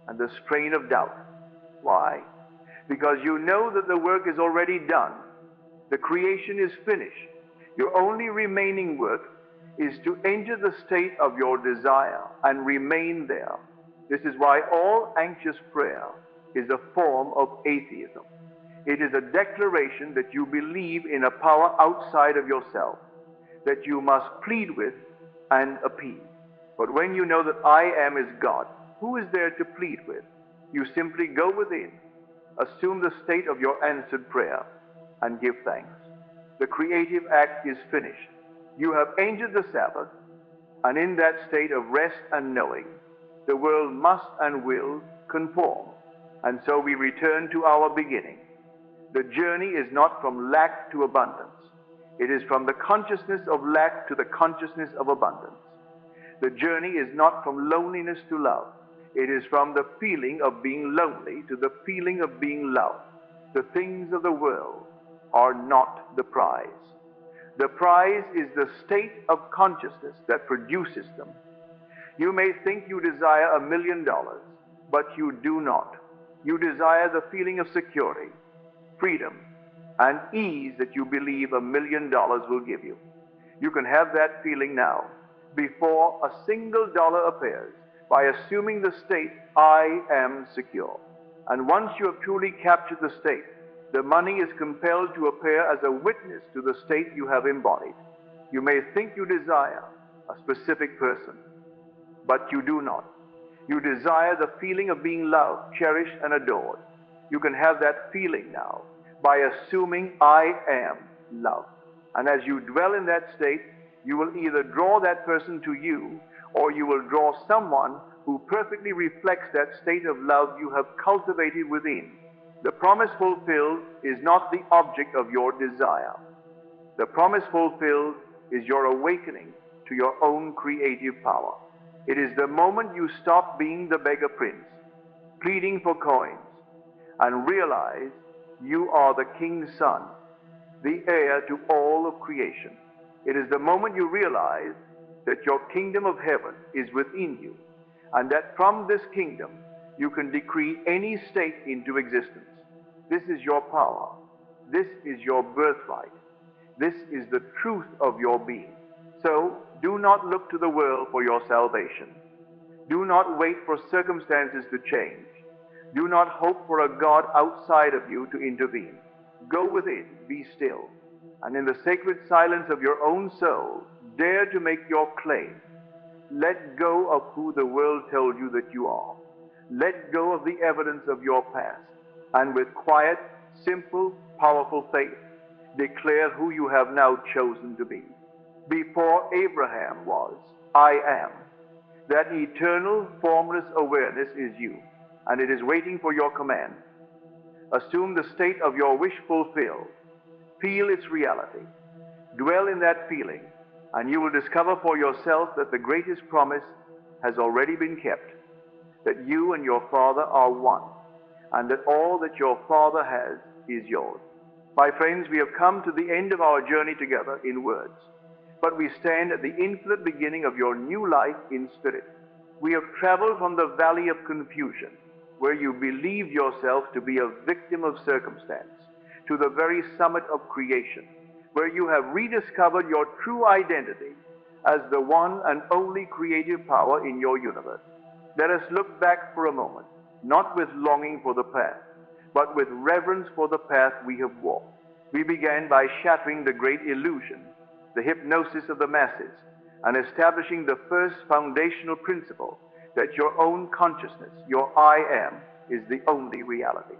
A: and the strain of doubt. Why? Because you know that the work is already done. The creation is finished. Your only remaining work is to enter the state of your desire and remain there. This is why all anxious prayer is a form of atheism. It is a declaration that you believe in a power outside of yourself, that you must plead with and appease. But when you know that I am is God, who is there to plead with? You simply go within, assume the state of your answered prayer, and give thanks. The creative act is finished. You have entered the Sabbath, and in that state of rest and knowing, the world must and will conform. And so we return to our beginning. The journey is not from lack to abundance. It is from the consciousness of lack to the consciousness of abundance. The journey is not from loneliness to love. It is from the feeling of being lonely to the feeling of being loved. The things of the world are not the prize. The prize is the state of consciousness that produces them. You may think you desire $1 million, but you do not. You desire the feeling of security, freedom, and ease that you believe $1 million will give you. You can have that feeling now, before a single dollar appears, by assuming the state, I am secure. And once you have truly captured the state, the money is compelled to appear as a witness to the state you have embodied. You may think you desire a specific person, but you do not. You desire the feeling of being loved, cherished, and adored. You can have that feeling now by assuming I am love. And as you dwell in that state, you will either draw that person to you, or you will draw someone who perfectly reflects that state of love you have cultivated within. The promise fulfilled is not the object of your desire. The promise fulfilled is your awakening to your own creative power. It is the moment you stop being the beggar prince, pleading for coins, and realize you are the king's son, the heir to all of creation. It is the moment you realize that your kingdom of heaven is within you, and that from this kingdom you can decree any state into existence. This is your power. This is your birthright. This is the truth of your being. So do not look to the world for your salvation. Do not wait for circumstances to change. Do not hope for a God outside of you to intervene. Go within, be still, and in the sacred silence of your own soul, dare to make your claim. Let go of who the world told you that you are. Let go of the evidence of your past, and with quiet, simple, powerful faith, declare who you have now chosen to be. Before Abraham was, I am. That eternal, formless awareness is you. and it is waiting for your command. Assume the state of your wish fulfilled. Feel its reality. Dwell in that feeling, and you will discover for yourself that the greatest promise has already been kept, that you and your Father are one, and that all that your Father has is yours. My friends, we have come to the end of our journey together in words, but we stand at the infinite beginning of your new life in spirit. We have traveled from the valley of confusion, where you believed yourself to be a victim of circumstance, to the very summit of creation, where you have rediscovered your true identity as the one and only creative power in your universe. Let us look back for a moment, not with longing for the past, but with reverence for the path we have walked. We began by shattering the great illusion, the hypnosis of the masses, and establishing the first foundational principle that your own consciousness, your I am, is the only reality.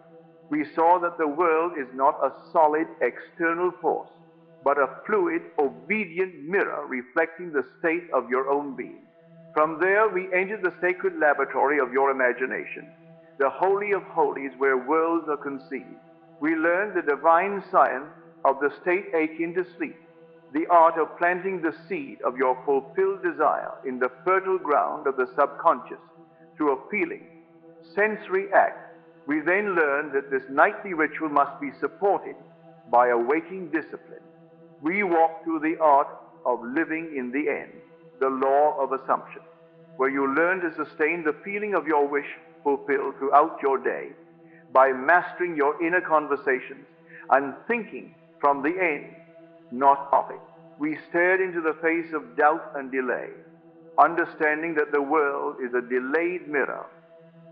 A: We saw that the world is not a solid external force, but a fluid, obedient mirror reflecting the state of your own being. From there, we entered the sacred laboratory of your imagination, the holy of holies where worlds are conceived. We learned the divine science of the state akin to sleep, the art of planting the seed of your fulfilled desire in the fertile ground of the subconscious through a feeling, sensory act. We then learned that this nightly ritual must be supported by a waking discipline. We walked through the art of living in the end, the law of assumption, where you learn to sustain the feeling of your wish fulfilled throughout your day by mastering your inner conversations and thinking from the end, not of it. We stared into the face of doubt and delay, understanding that the world is a delayed mirror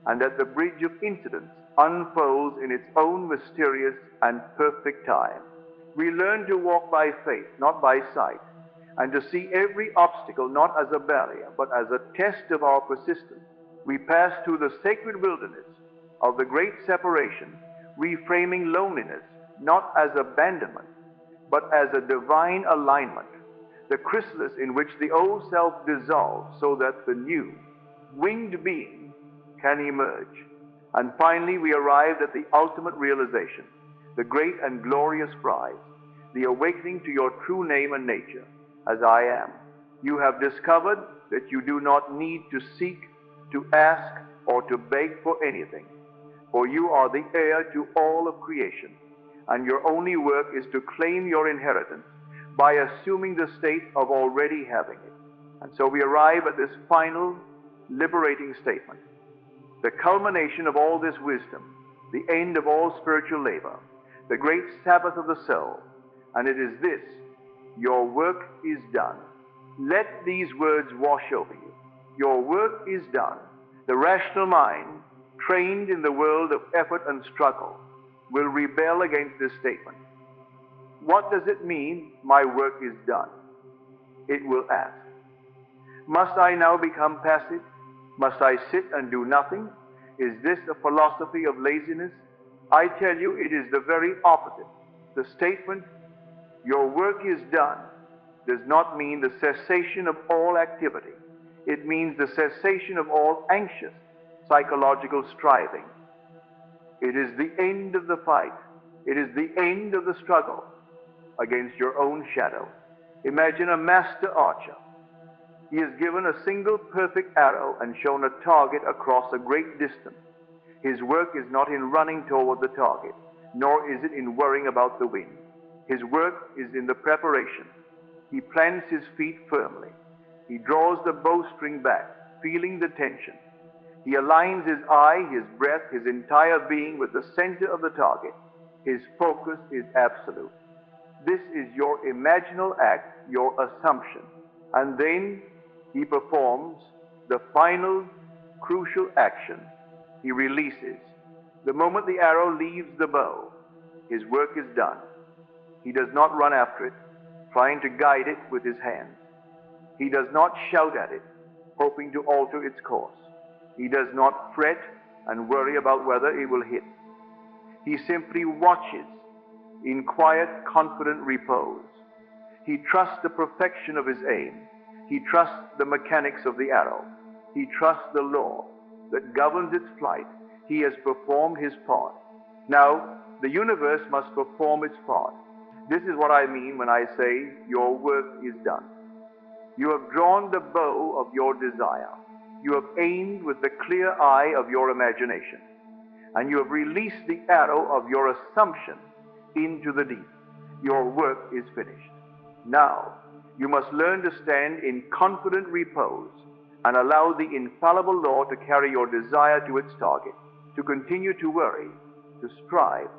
A: and that the bridge of incidents unfolds in its own mysterious and perfect time. We learn to walk by faith, not by sight, and to see every obstacle not as a barrier, but as a test of our persistence. We pass through the sacred wilderness of the great separation, reframing loneliness not as abandonment, but as a divine alignment, the chrysalis in which the old self dissolves so that the new, winged being can emerge. And finally, we arrived at the ultimate realization, the great and glorious prize, the awakening to your true name and nature, as I am. You have discovered that you do not need to seek, to ask, or to beg for anything, for you are the heir to all of creation, and your only work is to claim your inheritance by assuming the state of already having it. And so we arrive at this final, liberating statement, the culmination of all this wisdom, the end of all spiritual labor, the great Sabbath of the soul, and it is this: your work is done. Let these words wash over you. Your work is done. The rational mind, trained in the world of effort and struggle, will rebel against this statement. What does it mean, my work is done? It will ask, must I now become passive? Must I sit and do nothing? Is this a philosophy of laziness? I tell you, it is the very opposite. The statement, your work is done, does not mean the cessation of all activity. It means the cessation of all anxious psychological striving. It is the end of the fight. It is the end of the struggle against your own shadow. Imagine a master archer. He is given a single perfect arrow and shown a target across a great distance. His work is not in running toward the target, nor is it in worrying about the wind. His work is in the preparation. He plants his feet firmly. He draws the bowstring back, feeling the tension. He aligns his eye, his breath, his entire being with the center of the target. His focus is absolute. This is your imaginal act, your assumption. And then he performs the final, crucial action. He releases. The moment the arrow leaves the bow, his work is done. He does not run after it, trying to guide it with his hands. He does not shout at it, hoping to alter its course. He does not fret and worry about whether it will hit. He simply watches in quiet, confident repose. He trusts the perfection of his aim. He trusts the mechanics of the arrow. He trusts the law that governs its flight. He has performed his part. Now, the universe must perform its part. This is what I mean when I say your work is done. You have drawn the bow of your desire. You have aimed with the clear eye of your imagination. And you have released the arrow of your assumption into the deep. Your work is finished. Now, you must learn to stand in confident repose and allow the infallible law to carry your desire to its target. To continue to worry, to strive,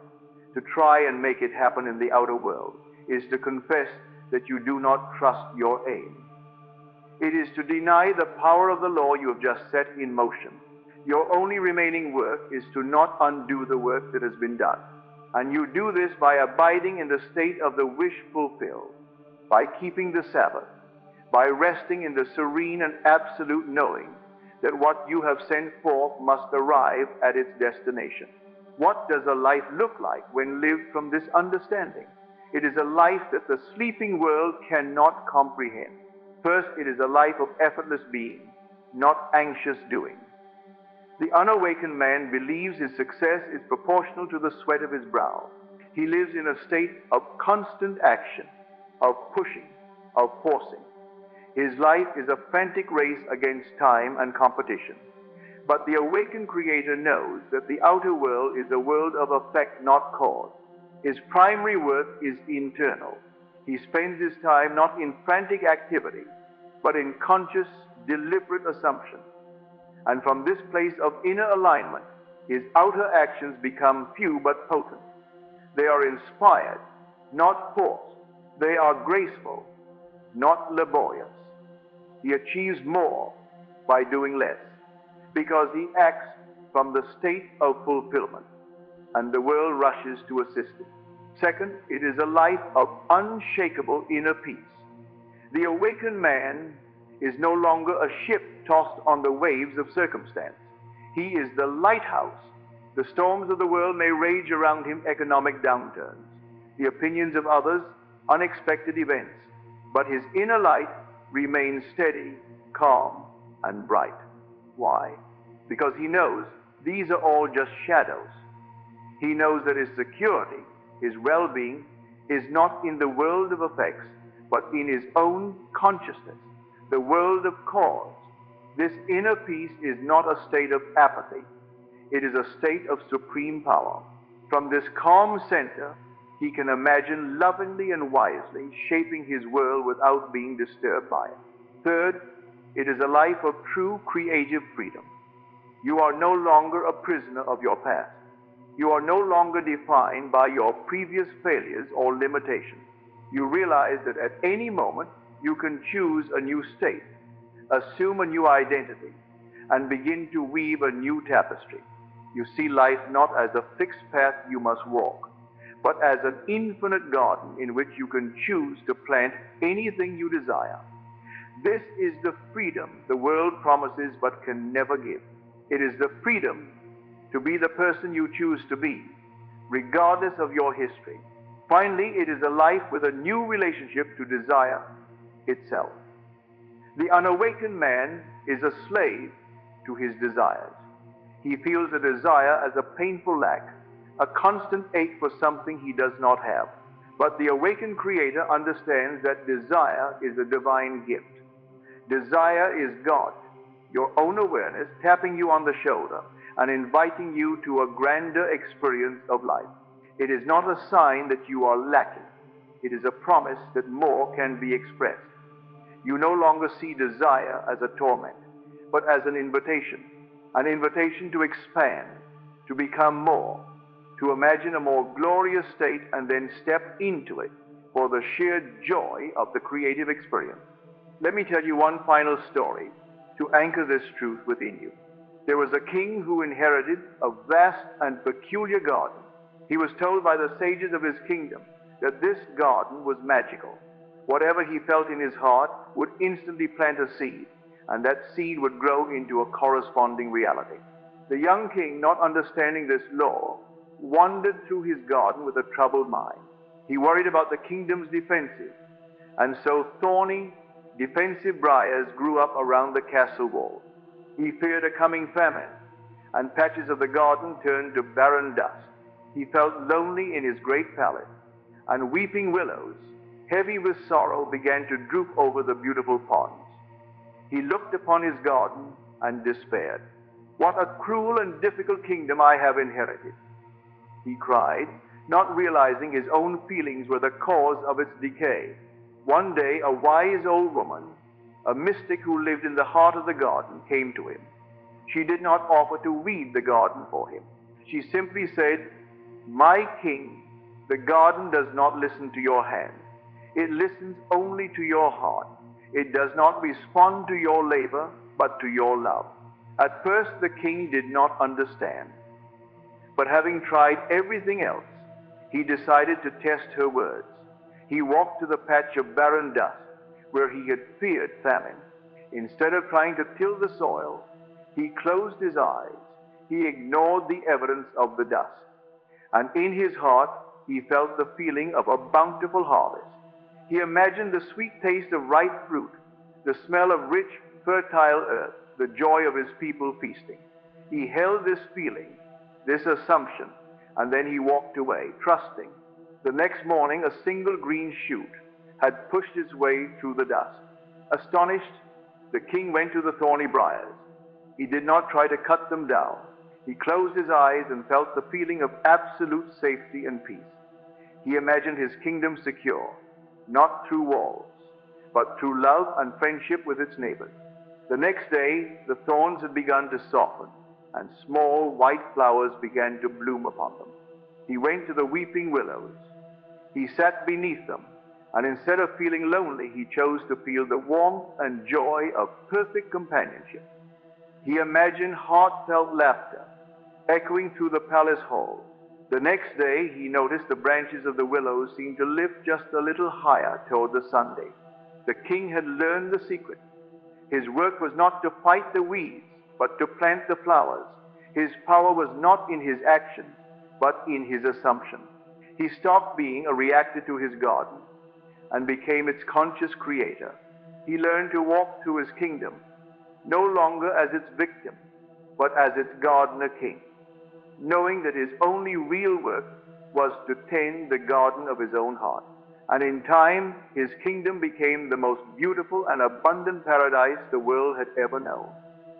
A: to try and make it happen in the outer world, is to confess that you do not trust your aim. It is to deny the power of the law you have just set in motion. Your only remaining work is to not undo the work that has been done. And you do this by abiding in the state of the wish fulfilled, by keeping the Sabbath, by resting in the serene and absolute knowing that what you have sent forth must arrive at its destination. What does a life look like when lived from this understanding? It is a life that the sleeping world cannot comprehend. First, it is a life of effortless being, not anxious doing. The unawakened man believes his success is proportional to the sweat of his brow. He lives in a state of constant action, of pushing, of forcing. His life is a frantic race against time and competition. But the awakened creator knows that the outer world is a world of effect, not cause. His primary work is internal. He spends his time not in frantic activity, but in conscious, deliberate assumption. And from this place of inner alignment, his outer actions become few but potent. They are inspired, not forced. They are graceful, not laborious. He achieves more by doing less, because he acts from the state of fulfillment, and the world rushes to assist him. Second, it is a life of unshakable inner peace. The awakened man is no longer a ship tossed on the waves of circumstance. He is the lighthouse. The storms of the world may rage around him, economic downturns, the opinions of others, unexpected events, but his inner light remains steady, calm, and bright. Why? Because he knows these are all just shadows. He knows that his security, his well-being, is not in the world of effects, but in his own consciousness, the world of cause. This inner peace is not a state of apathy. It is a state of supreme power. From this calm center, he can imagine lovingly and wisely shaping his world without being disturbed by it. Third, it is a life of true creative freedom. You are no longer a prisoner of your past. You are no longer defined by your previous failures or limitations. You realize that at any moment you can choose a new state, assume a new identity, and begin to weave a new tapestry. You see life not as a fixed path you must walk, but as an infinite garden in which you can choose to plant anything you desire. This is the freedom the world promises but can never give. It is the freedom to be the person you choose to be, regardless of your history. Finally, it is a life with a new relationship to desire itself. The unawakened man is a slave to his desires. He feels a desire as a painful lack, a constant ache for something he does not have. But the awakened creator understands that desire is a divine gift. Desire is God, your own awareness, tapping you on the shoulder and inviting you to a grander experience of life. It is not a sign that you are lacking. It is a promise that more can be expressed. You no longer see desire as a torment, but as an invitation to expand, to become more, to imagine a more glorious state and then step into it for the sheer joy of the creative experience. Let me tell you one final story to anchor this truth within you. There was a king who inherited a vast and peculiar garden. He was told by the sages of his kingdom that this garden was magical. Whatever he felt in his heart would instantly plant a seed, and that seed would grow into a corresponding reality. The young king, not understanding this law, wandered through his garden with a troubled mind. He worried about the kingdom's defenses, and so thorny, defensive briars grew up around the castle wall. He feared a coming famine, and patches of the garden turned to barren dust. He felt lonely in his great palace, and weeping willows, heavy with sorrow, began to droop over the beautiful ponds. He looked upon his garden and despaired. "What a cruel and difficult kingdom I have inherited," he cried, not realizing his own feelings were the cause of its decay. One day, a wise old woman, a mystic who lived in the heart of the garden, came to him. She did not offer to weed the garden for him. She simply said, "My king, the garden does not listen to your hand. It listens only to your heart. It does not respond to your labor, but to your love." At first, the king did not understand. But having tried everything else, he decided to test her words. He walked to the patch of barren dust where he had feared famine. Instead of trying to till the soil, he closed his eyes. He ignored the evidence of the dust. And in his heart, he felt the feeling of a bountiful harvest. He imagined the sweet taste of ripe fruit, the smell of rich, fertile earth, the joy of his people feasting. He held this feeling, this assumption, and then he walked away, trusting. The next morning, a single green shoot had pushed its way through the dust. Astonished, the king went to the thorny briars. He did not try to cut them down. He closed his eyes and felt the feeling of absolute safety and peace. He imagined his kingdom secure, not through walls, but through love and friendship with its neighbors. The next day, the thorns had begun to soften, and small white flowers began to bloom upon them. He went to the weeping willows. He sat beneath them, and instead of feeling lonely, he chose to feel the warmth and joy of perfect companionship. He imagined heartfelt laughter echoing through the palace hall. The next day, he noticed the branches of the willows seemed to lift just a little higher toward the sunday. The king had learned the secret. His work was not to fight the weeds, but to plant the flowers. His power was not in his action, but in his assumption. He stopped being a reactor to his garden and became its conscious creator. He learned to walk through his kingdom, no longer as its victim, but as its gardener king, knowing that his only real work was to tend the garden of his own heart. And in time, his kingdom became the most beautiful and abundant paradise the world had ever known.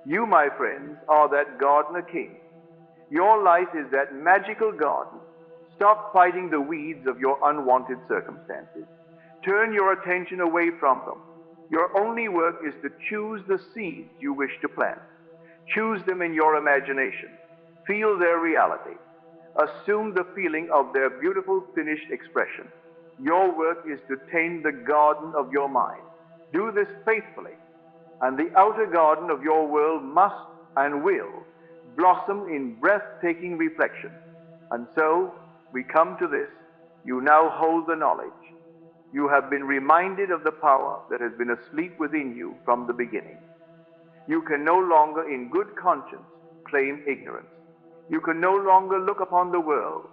A: You, my friends, are that gardener king. Your life is that magical garden. Stop fighting the weeds of your unwanted circumstances. Turn your attention away from them. Your only work is to choose the seeds you wish to plant. Choose them in your imagination. Feel their reality. Assume the feeling of their beautiful finished expression. Your work is to tend the garden of your mind. Do this faithfully, and the outer garden of your world must and will blossom in breathtaking reflection. And so, we come to this. You now hold the knowledge. You have been reminded of the power that has been asleep within you from the beginning. You can no longer in good conscience claim ignorance. You can no longer look upon the world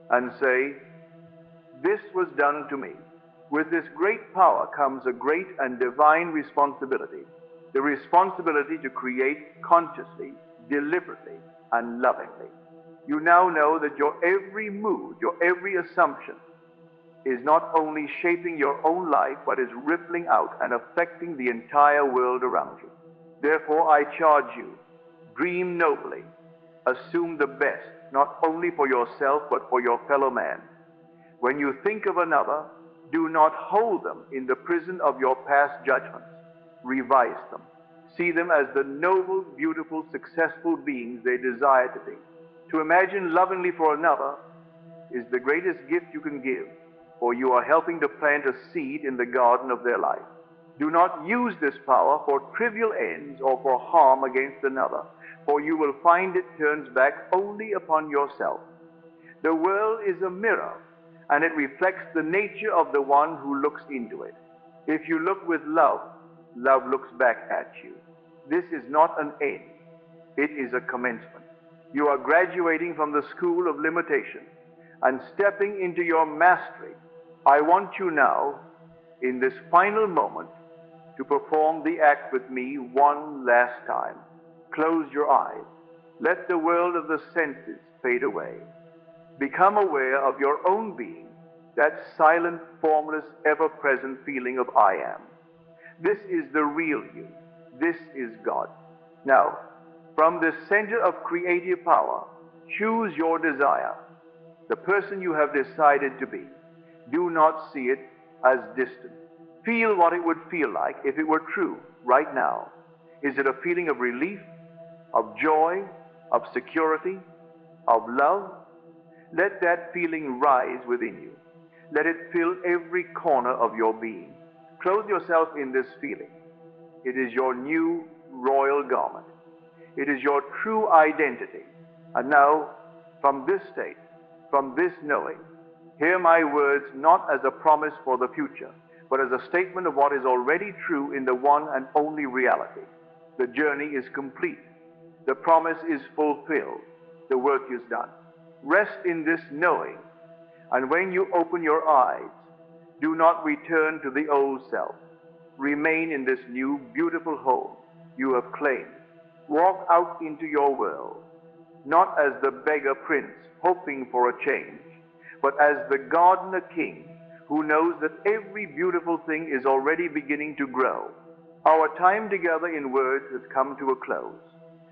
A: and say, "This was done to me." With this great power comes a great and divine responsibility, the responsibility to create consciously, deliberately, and lovingly. You now know that your every mood, your every assumption, is not only shaping your own life, but is rippling out and affecting the entire world around you. Therefore, I charge you, dream nobly, assume the best, not only for yourself, but for your fellow man. When you think of another, do not hold them in the prison of your past judgments. Revise them. See them as the noble, beautiful, successful beings they desire to be. To imagine lovingly for another is the greatest gift you can give, for you are helping to plant a seed in the garden of their life. Do not use this power for trivial ends or for harm against another, for you will find it turns back only upon yourself. The world is a mirror, and it reflects the nature of the one who looks into it. If you look with love, love looks back at you. This is not an end. It is a commencement. You are graduating from the school of limitation and stepping into your mastery. I want you now, in this final moment, to perform the act with me one last time. Close your eyes. Let the world of the senses fade away. Become aware of your own being, that silent, formless, ever-present feeling of I am. This is the real you. This is God. Now, from the center of creative power, choose your desire, the person you have decided to be. Do not see it as distant. Feel what it would feel like if it were true right now. Is it a feeling of relief, of joy, of security, of love? Let that feeling rise within you. Let it fill every corner of your being. Clothe yourself in this feeling. It is your new royal garment. It is your true identity. And now, from this state, from this knowing, hear my words not as a promise for the future, but as a statement of what is already true in the one and only reality. The journey is complete. The promise is fulfilled. The work is done. Rest in this knowing, and when you open your eyes, do not return to the old self. Remain in this new, beautiful home you have claimed. Walk out into your world, not as the beggar prince hoping for a change, but as the gardener king who knows that every beautiful thing is already beginning to grow. Our time together in words has come to a close,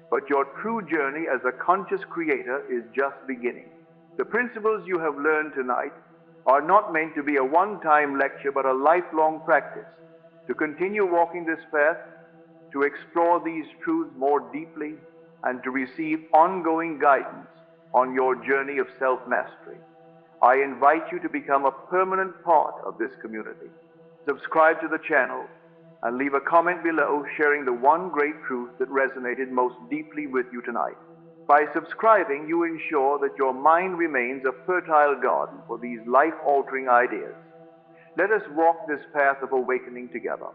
A: but your true journey as a conscious creator is just beginning. The principles you have learned tonight are not meant to be a one-time lecture, but a lifelong practice. To continue walking this path, to explore these truths more deeply, and to receive ongoing guidance on your journey of self-mastery. I invite you to become a permanent part of this community. Subscribe to the channel and leave a comment below sharing the one great truth that resonated most deeply with you tonight. By subscribing, you ensure that your mind remains a fertile garden for these life-altering ideas. Let us walk this path of awakening together.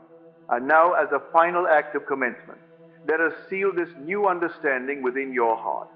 A: And now, as a final act of commencement, let us seal this new understanding within your heart.